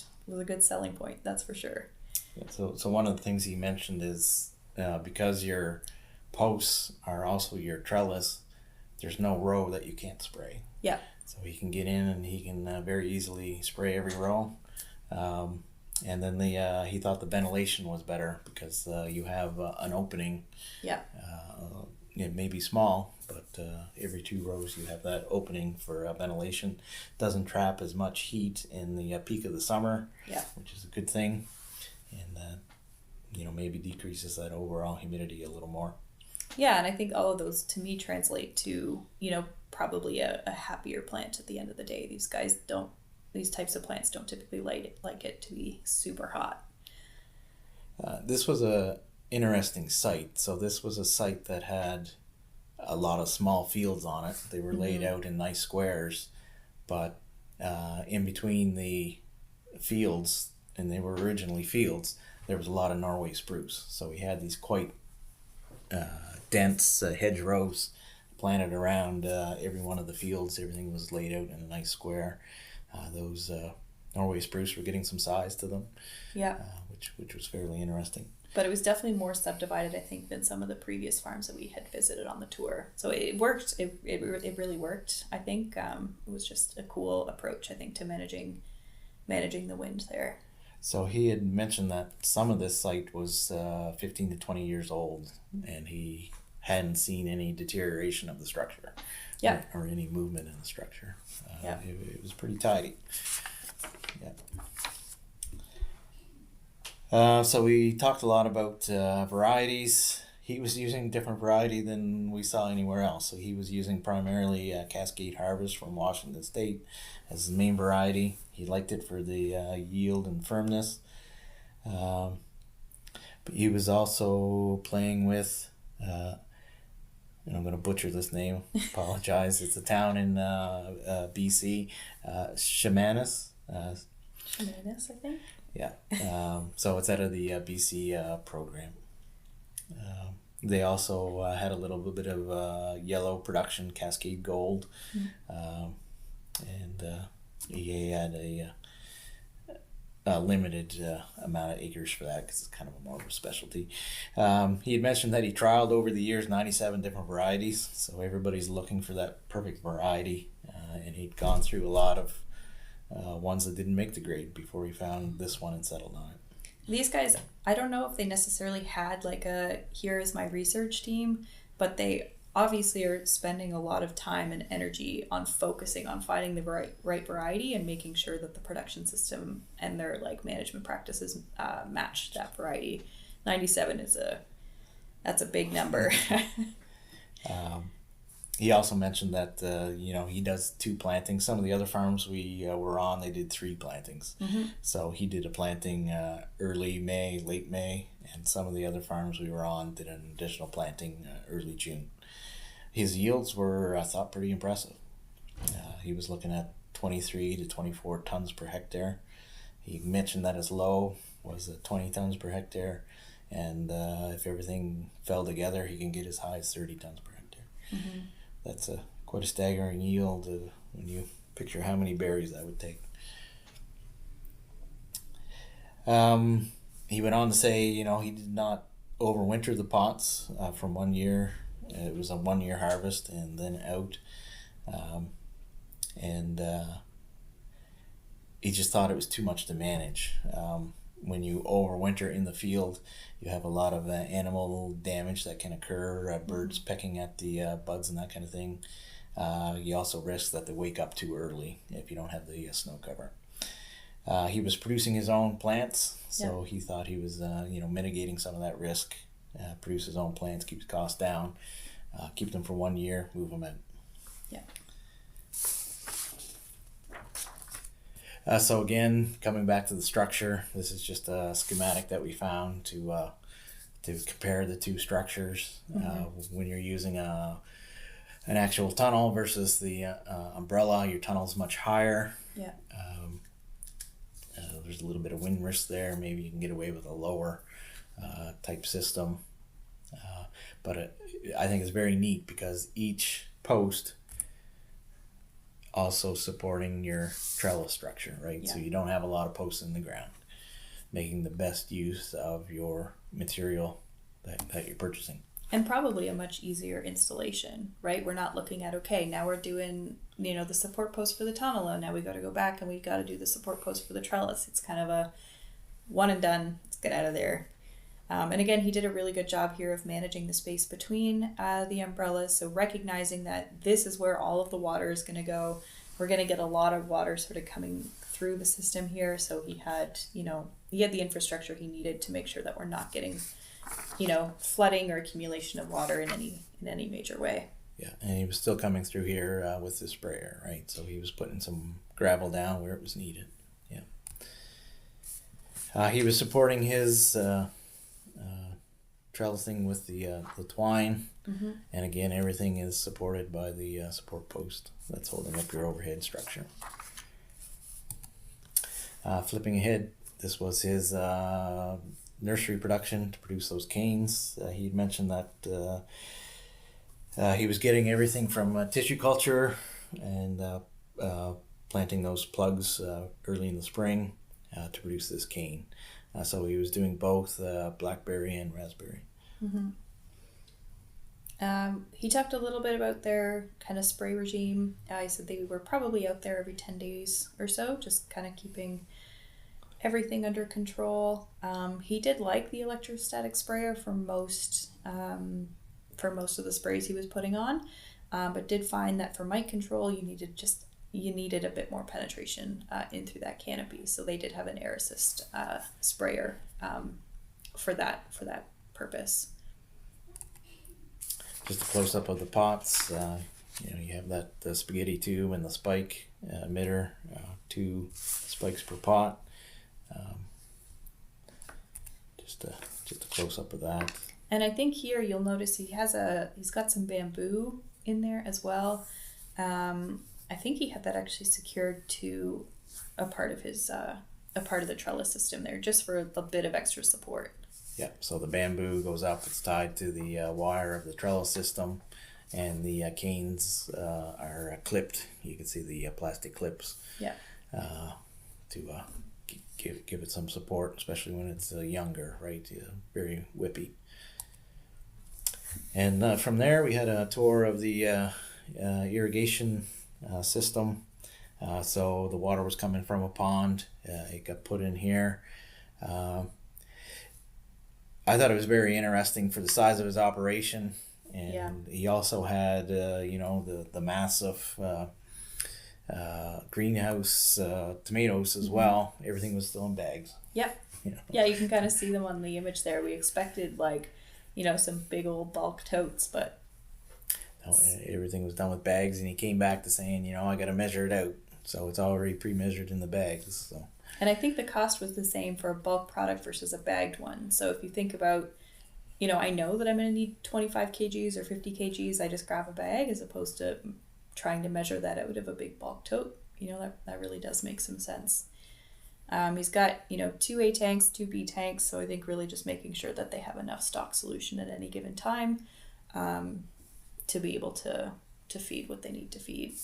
selling point, that's for sure. Yeah, so one of the things he mentioned is because your posts are also your trellis, there's no row that you can't spray. Yeah. So he can get in and he can very easily spray every row. And then he thought the ventilation was better because you have an opening. Yeah. It may be small, but every 2 rows you have that opening for ventilation. Doesn't trap as much heat in the peak of the summer, which is a good thing. And maybe decreases that overall humidity a little more. Yeah, and I think all of those to me translate to, probably a happier plant at the end of the day. These types of plants don't typically like it to be super hot. This was a interesting site. So this was a site that had a lot of small fields on it. They were laid out in nice squares, but in between the fields and they were originally fields, there was a lot of Norway spruce. So we had these quite dense hedgerows planted around every one of the fields. Everything was laid out in a nice square. Those Norway spruce were getting some size to them, Yeah. Which was fairly interesting. But it was definitely more subdivided, I think, than some of the previous farms that we had visited on the tour. So it worked. It really worked, I think. It was just a cool approach, I think, to managing the wind there. So he had mentioned that some of this site was 15 to 20 years old, and he hadn't seen any deterioration of the structure. Yeah. Or any movement in the structure. Yeah. It was pretty tidy. So we talked a lot about varieties. He was using a different variety than we saw anywhere else. So he was using primarily Cascade Harvest from Washington State as his main variety. He liked it for the yield and firmness. But he was also playing with, and I'm going to butcher this name, apologize. It's a town in BC, Chemanis. Chemanis, I think. Yeah. So it's out of the BC program. They also had a little bit of yellow production, Cascade Gold. And he had a limited amount of acres for that because it's kind of a more of a specialty. He had mentioned that he trialed over the years 97 different varieties. So everybody's looking for that perfect variety. And he'd gone through a lot of ones that didn't make the grade before he found this one and settled on it. These guys, I don't know if they necessarily had like a here is my research team, but they obviously are spending a lot of time and energy on focusing on finding the right variety and making sure that the production system and their like management practices match that variety. 97 that's a big number. He also mentioned that he does 2 plantings. Some of the other farms we were on, they did 3 plantings. So he did a planting early May, late May, and some of the other farms we were on did an additional planting early June. His yields were, I thought, pretty impressive. He was looking at 23 to 24 tons per hectare. He mentioned that his low was 20 tons per hectare, and if everything fell together, he can get as high as 30 tons per hectare. That's quite a staggering yield when you picture how many berries that would take. He went on to say, he did not overwinter the pots from 1 year. It was a 1 year harvest and then out. And he just thought it was too much to manage. When you overwinter in the field, you have a lot of animal damage that can occur, birds pecking at the buds and that kind of thing. You also risk that they wake up too early if you don't have the snow cover. He was producing his own plants, so he thought he was mitigating some of that risk. Produce his own plants, keep his costs down, keep them for 1 year, move them in. So again, coming back to the structure, this is just a schematic that we found to compare the 2 structures. When you're using an actual tunnel versus the umbrella, your tunnel's much higher. There's a little bit of wind risk there. Maybe you can get away with a lower type system. But I think it's very neat because each post also supporting your trellis structure, right? So you don't have a lot of posts in the ground, making the best use of your material that you're purchasing. And probably a much easier installation, right? We're not looking at, okay, now we're doing, the support post for the tunnel, and now we got to go back and we got to do the support post for the trellis. It's kind of a one and done. Let's get out of there. And again, he did a really good job here of managing the space between the umbrellas. So recognizing that this is where all of the water is going to go. We're going to get a lot of water sort of coming through the system here. So he had the infrastructure he needed to make sure that we're not getting, flooding or accumulation of water in any major way. Yeah, and he was still coming through here with the sprayer, right? So he was putting some gravel down where it was needed. Yeah. He was supporting his trellising with the twine, and again, everything is supported by the support post that's holding up your overhead structure. Flipping ahead, this was his nursery production to produce those canes. He had mentioned that he was getting everything from tissue culture and planting those plugs early in the spring to produce this cane. So he was doing both blackberry and raspberry. Mm-hmm. He talked a little bit about their kind of spray regime. He said they were probably out there every 10 days or so, just kind of keeping everything under control. He did like the electrostatic sprayer for most of the sprays he was putting on, but did find that for mite control you needed a bit more penetration in through that canopy. So they did have an air assist sprayer for that purpose. Just a close up of the pots. You have the spaghetti tube and the spike emitter, 2 spikes per pot. Just a close up of that. And I think here you'll notice he's got some bamboo in there as well. I think he had that actually secured to a part of the trellis system there, just for a bit of extra support. Yeah, so the bamboo goes up, it's tied to the wire of the trellis system, and the canes are clipped. You can see the plastic clips. Yeah. To give it some support, especially when it's younger, right? Very whippy. And from there, we had a tour of the irrigation system. So the water was coming from a pond. It got put in here. I thought it was very interesting for the size of his operation, and he also had the massive greenhouse tomatoes as well. Everything was still in bags. Yep. Yeah, you can kind of see them on the image there. We expected some big old bulk totes, but no, everything was done with bags, and he came back to saying, I got to measure it out. So it's already pre-measured in the bags. So. And I think the cost was the same for a bulk product versus a bagged one. So if you think about, I know that I'm going to need 25 kgs or 50 kgs. I just grab a bag as opposed to trying to measure that out of a big bulk tote. That really does make some sense. He's got, 2 A tanks, 2 B tanks. So I think really just making sure that they have enough stock solution at any given time to be able to feed what they need to feed.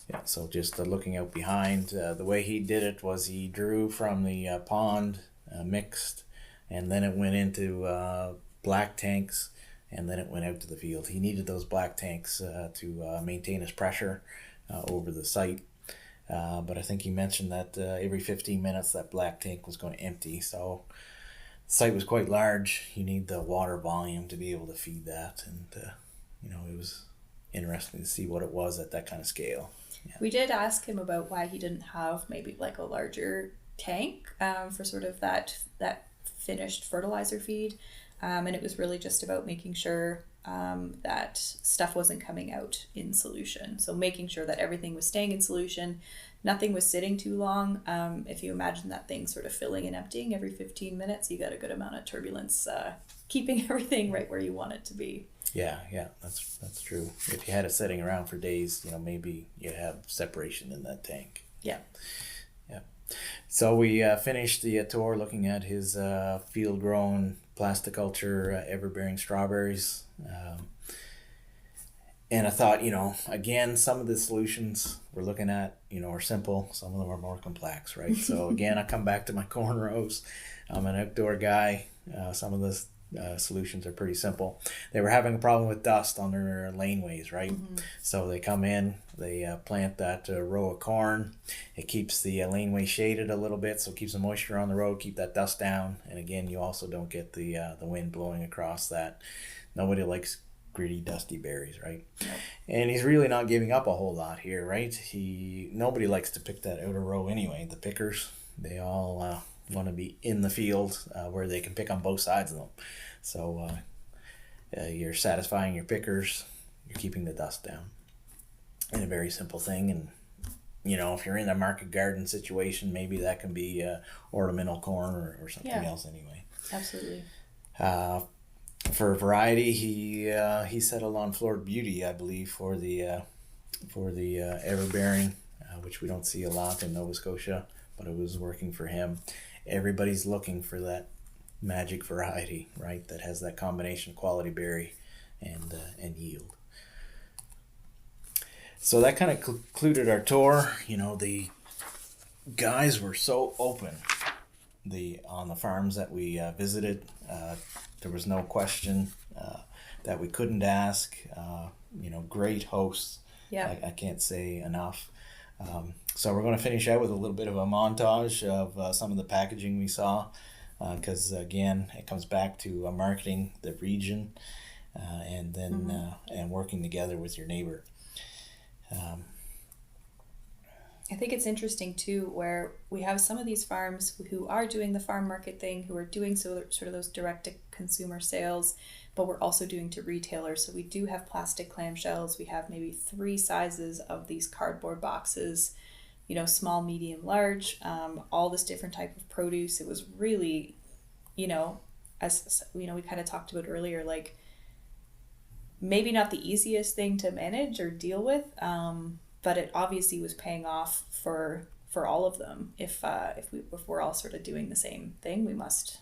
Yeah, so just looking out behind, the way he did it was he drew from the pond, mixed, and then it went into black tanks, and then it went out to the field. He needed those black tanks to maintain his pressure over the site. But I think he mentioned that every 15 minutes that black tank was going to empty. So the site was quite large. You need the water volume to be able to feed that. And, it was interesting to see what it was at that kind of scale. Yeah. We did ask him about why he didn't have maybe like a larger tank for sort of that finished fertilizer feed. And it was really just about making sure that stuff wasn't coming out in solution. So making sure that everything was staying in solution, nothing was sitting too long. If you imagine that thing sort of filling and emptying every 15 minutes, you got a good amount of turbulence keeping everything right where you want it to be. Yeah, that's true. If you had it sitting around for days, maybe you have separation in that tank. Yeah. So we finished the tour looking at his field-grown plasticulture ever-bearing strawberries. And I thought, again, some of the solutions we're looking at, are simple. Some of them are more complex, right? So again, I come back to my corn rows. I'm an outdoor guy. Some of the solutions are pretty simple. They were having a problem with dust on their laneways, right? Mm-hmm. So they come in, they plant that row of corn. It keeps the laneway shaded a little bit, so it keeps the moisture on the road, keep that dust down. And again, you also don't get the wind blowing across that. Nobody likes gritty, dusty berries, right? Yep. And he's really not giving up a whole lot here, right? Nobody likes to pick that outer row anyway. The pickers, they all want to be in the field where they can pick on both sides of them. So you're satisfying your pickers, you're keeping the dust down. And a very simple thing. And if you're in a market garden situation, maybe that can be ornamental corn or something else anyway. Absolutely. For variety, he settled on Florid Beauty, I believe, for the everbearing, which we don't see a lot in Nova Scotia. but it was working for him. Everybody's looking for that magic variety, right? That has that combination of quality berry and yield. So that kind of concluded our tour. The guys were so open on the farms that we visited. There was no question that we couldn't ask. Great hosts. Yeah. I can't say enough. So we're going to finish out with a little bit of a montage of some of the packaging we saw, because again, it comes back to marketing the region, and then and working together with your neighbor. I think it's interesting too, where we have some of these farms who are doing the farm market thing, who are doing sort of those direct to consumer sales, but we're also doing to retailers. So we do have plastic clamshells. We have maybe 3 sizes of these cardboard boxes, small, medium, large, all this different type of produce. It was really, as we kind of talked about earlier, like maybe not the easiest thing to manage or deal with, but it obviously was paying off for all of them. If we're all sort of doing the same thing, we must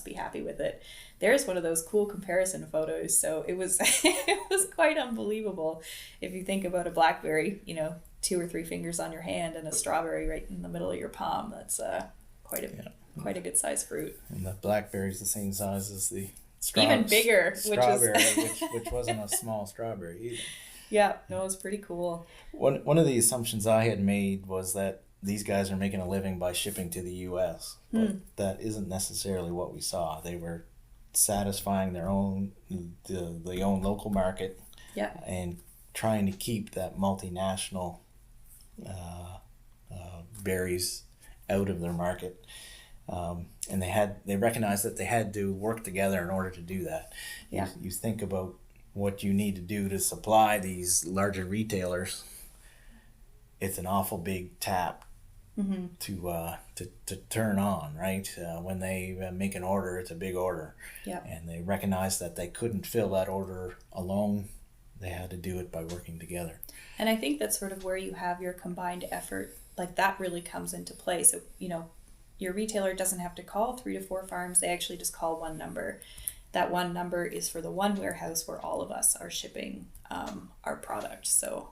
be happy with it. There's one of those cool comparison photos. So it was it was quite unbelievable. If you think about a blackberry, 2 or 3 fingers on your hand, and a strawberry right in the middle of your palm. That's quite a good sized fruit. And the blackberry's the same size as the even bigger, strawberry, which wasn't a small strawberry either. Yeah, no, it was pretty cool. One of the assumptions I had made was that these guys are making a living by shipping to the U.S., but that isn't necessarily what we saw. They were satisfying their own local market, and trying to keep that multinational berries out of their market. And they recognized that they had to work together in order to do that. Yeah. You think about what you need to do to supply these larger retailers. It's an awful big tap to turn on, right? When they make an order, it's a big order. Yeah. And they recognized that they couldn't fill that order alone. They had to do it by working together. And I think that's sort of where you have your combined effort, like that really comes into play. So, your retailer doesn't have to call 3 to 4 farms. They actually just call one number. That one number is for the one warehouse where all of us are shipping our product. So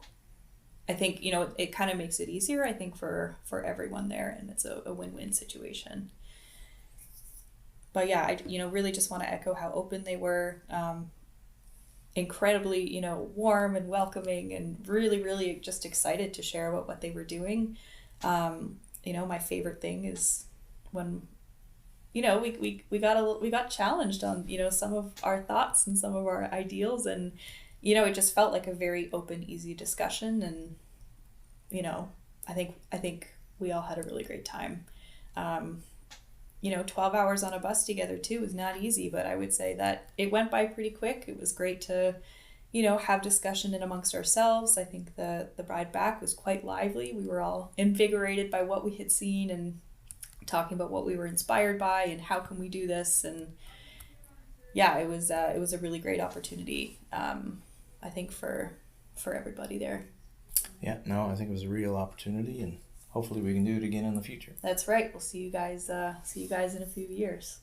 I think, it kind of makes it easier, I think, for everyone there, and it's a win-win situation. But yeah, I really just want to echo how open they were. Incredibly, warm and welcoming, and really, really just excited to share about what they were doing. My favorite thing is when we got challenged on some of our thoughts and some of our ideals, and it just felt like a very open, easy discussion, and I think we all had a really great time. 12 hours on a bus together too is not easy, but I would say that it went by pretty quick. It was great to have discussion in amongst ourselves. I think the ride back was quite lively. We were all invigorated by what we had seen and talking about what we were inspired by and how can we do this. And yeah, it was a really great opportunity, I think, for everybody there. Yeah, no, I think it was a real opportunity, and hopefully we can do it again in the future. That's right. We'll see you guys in a few years.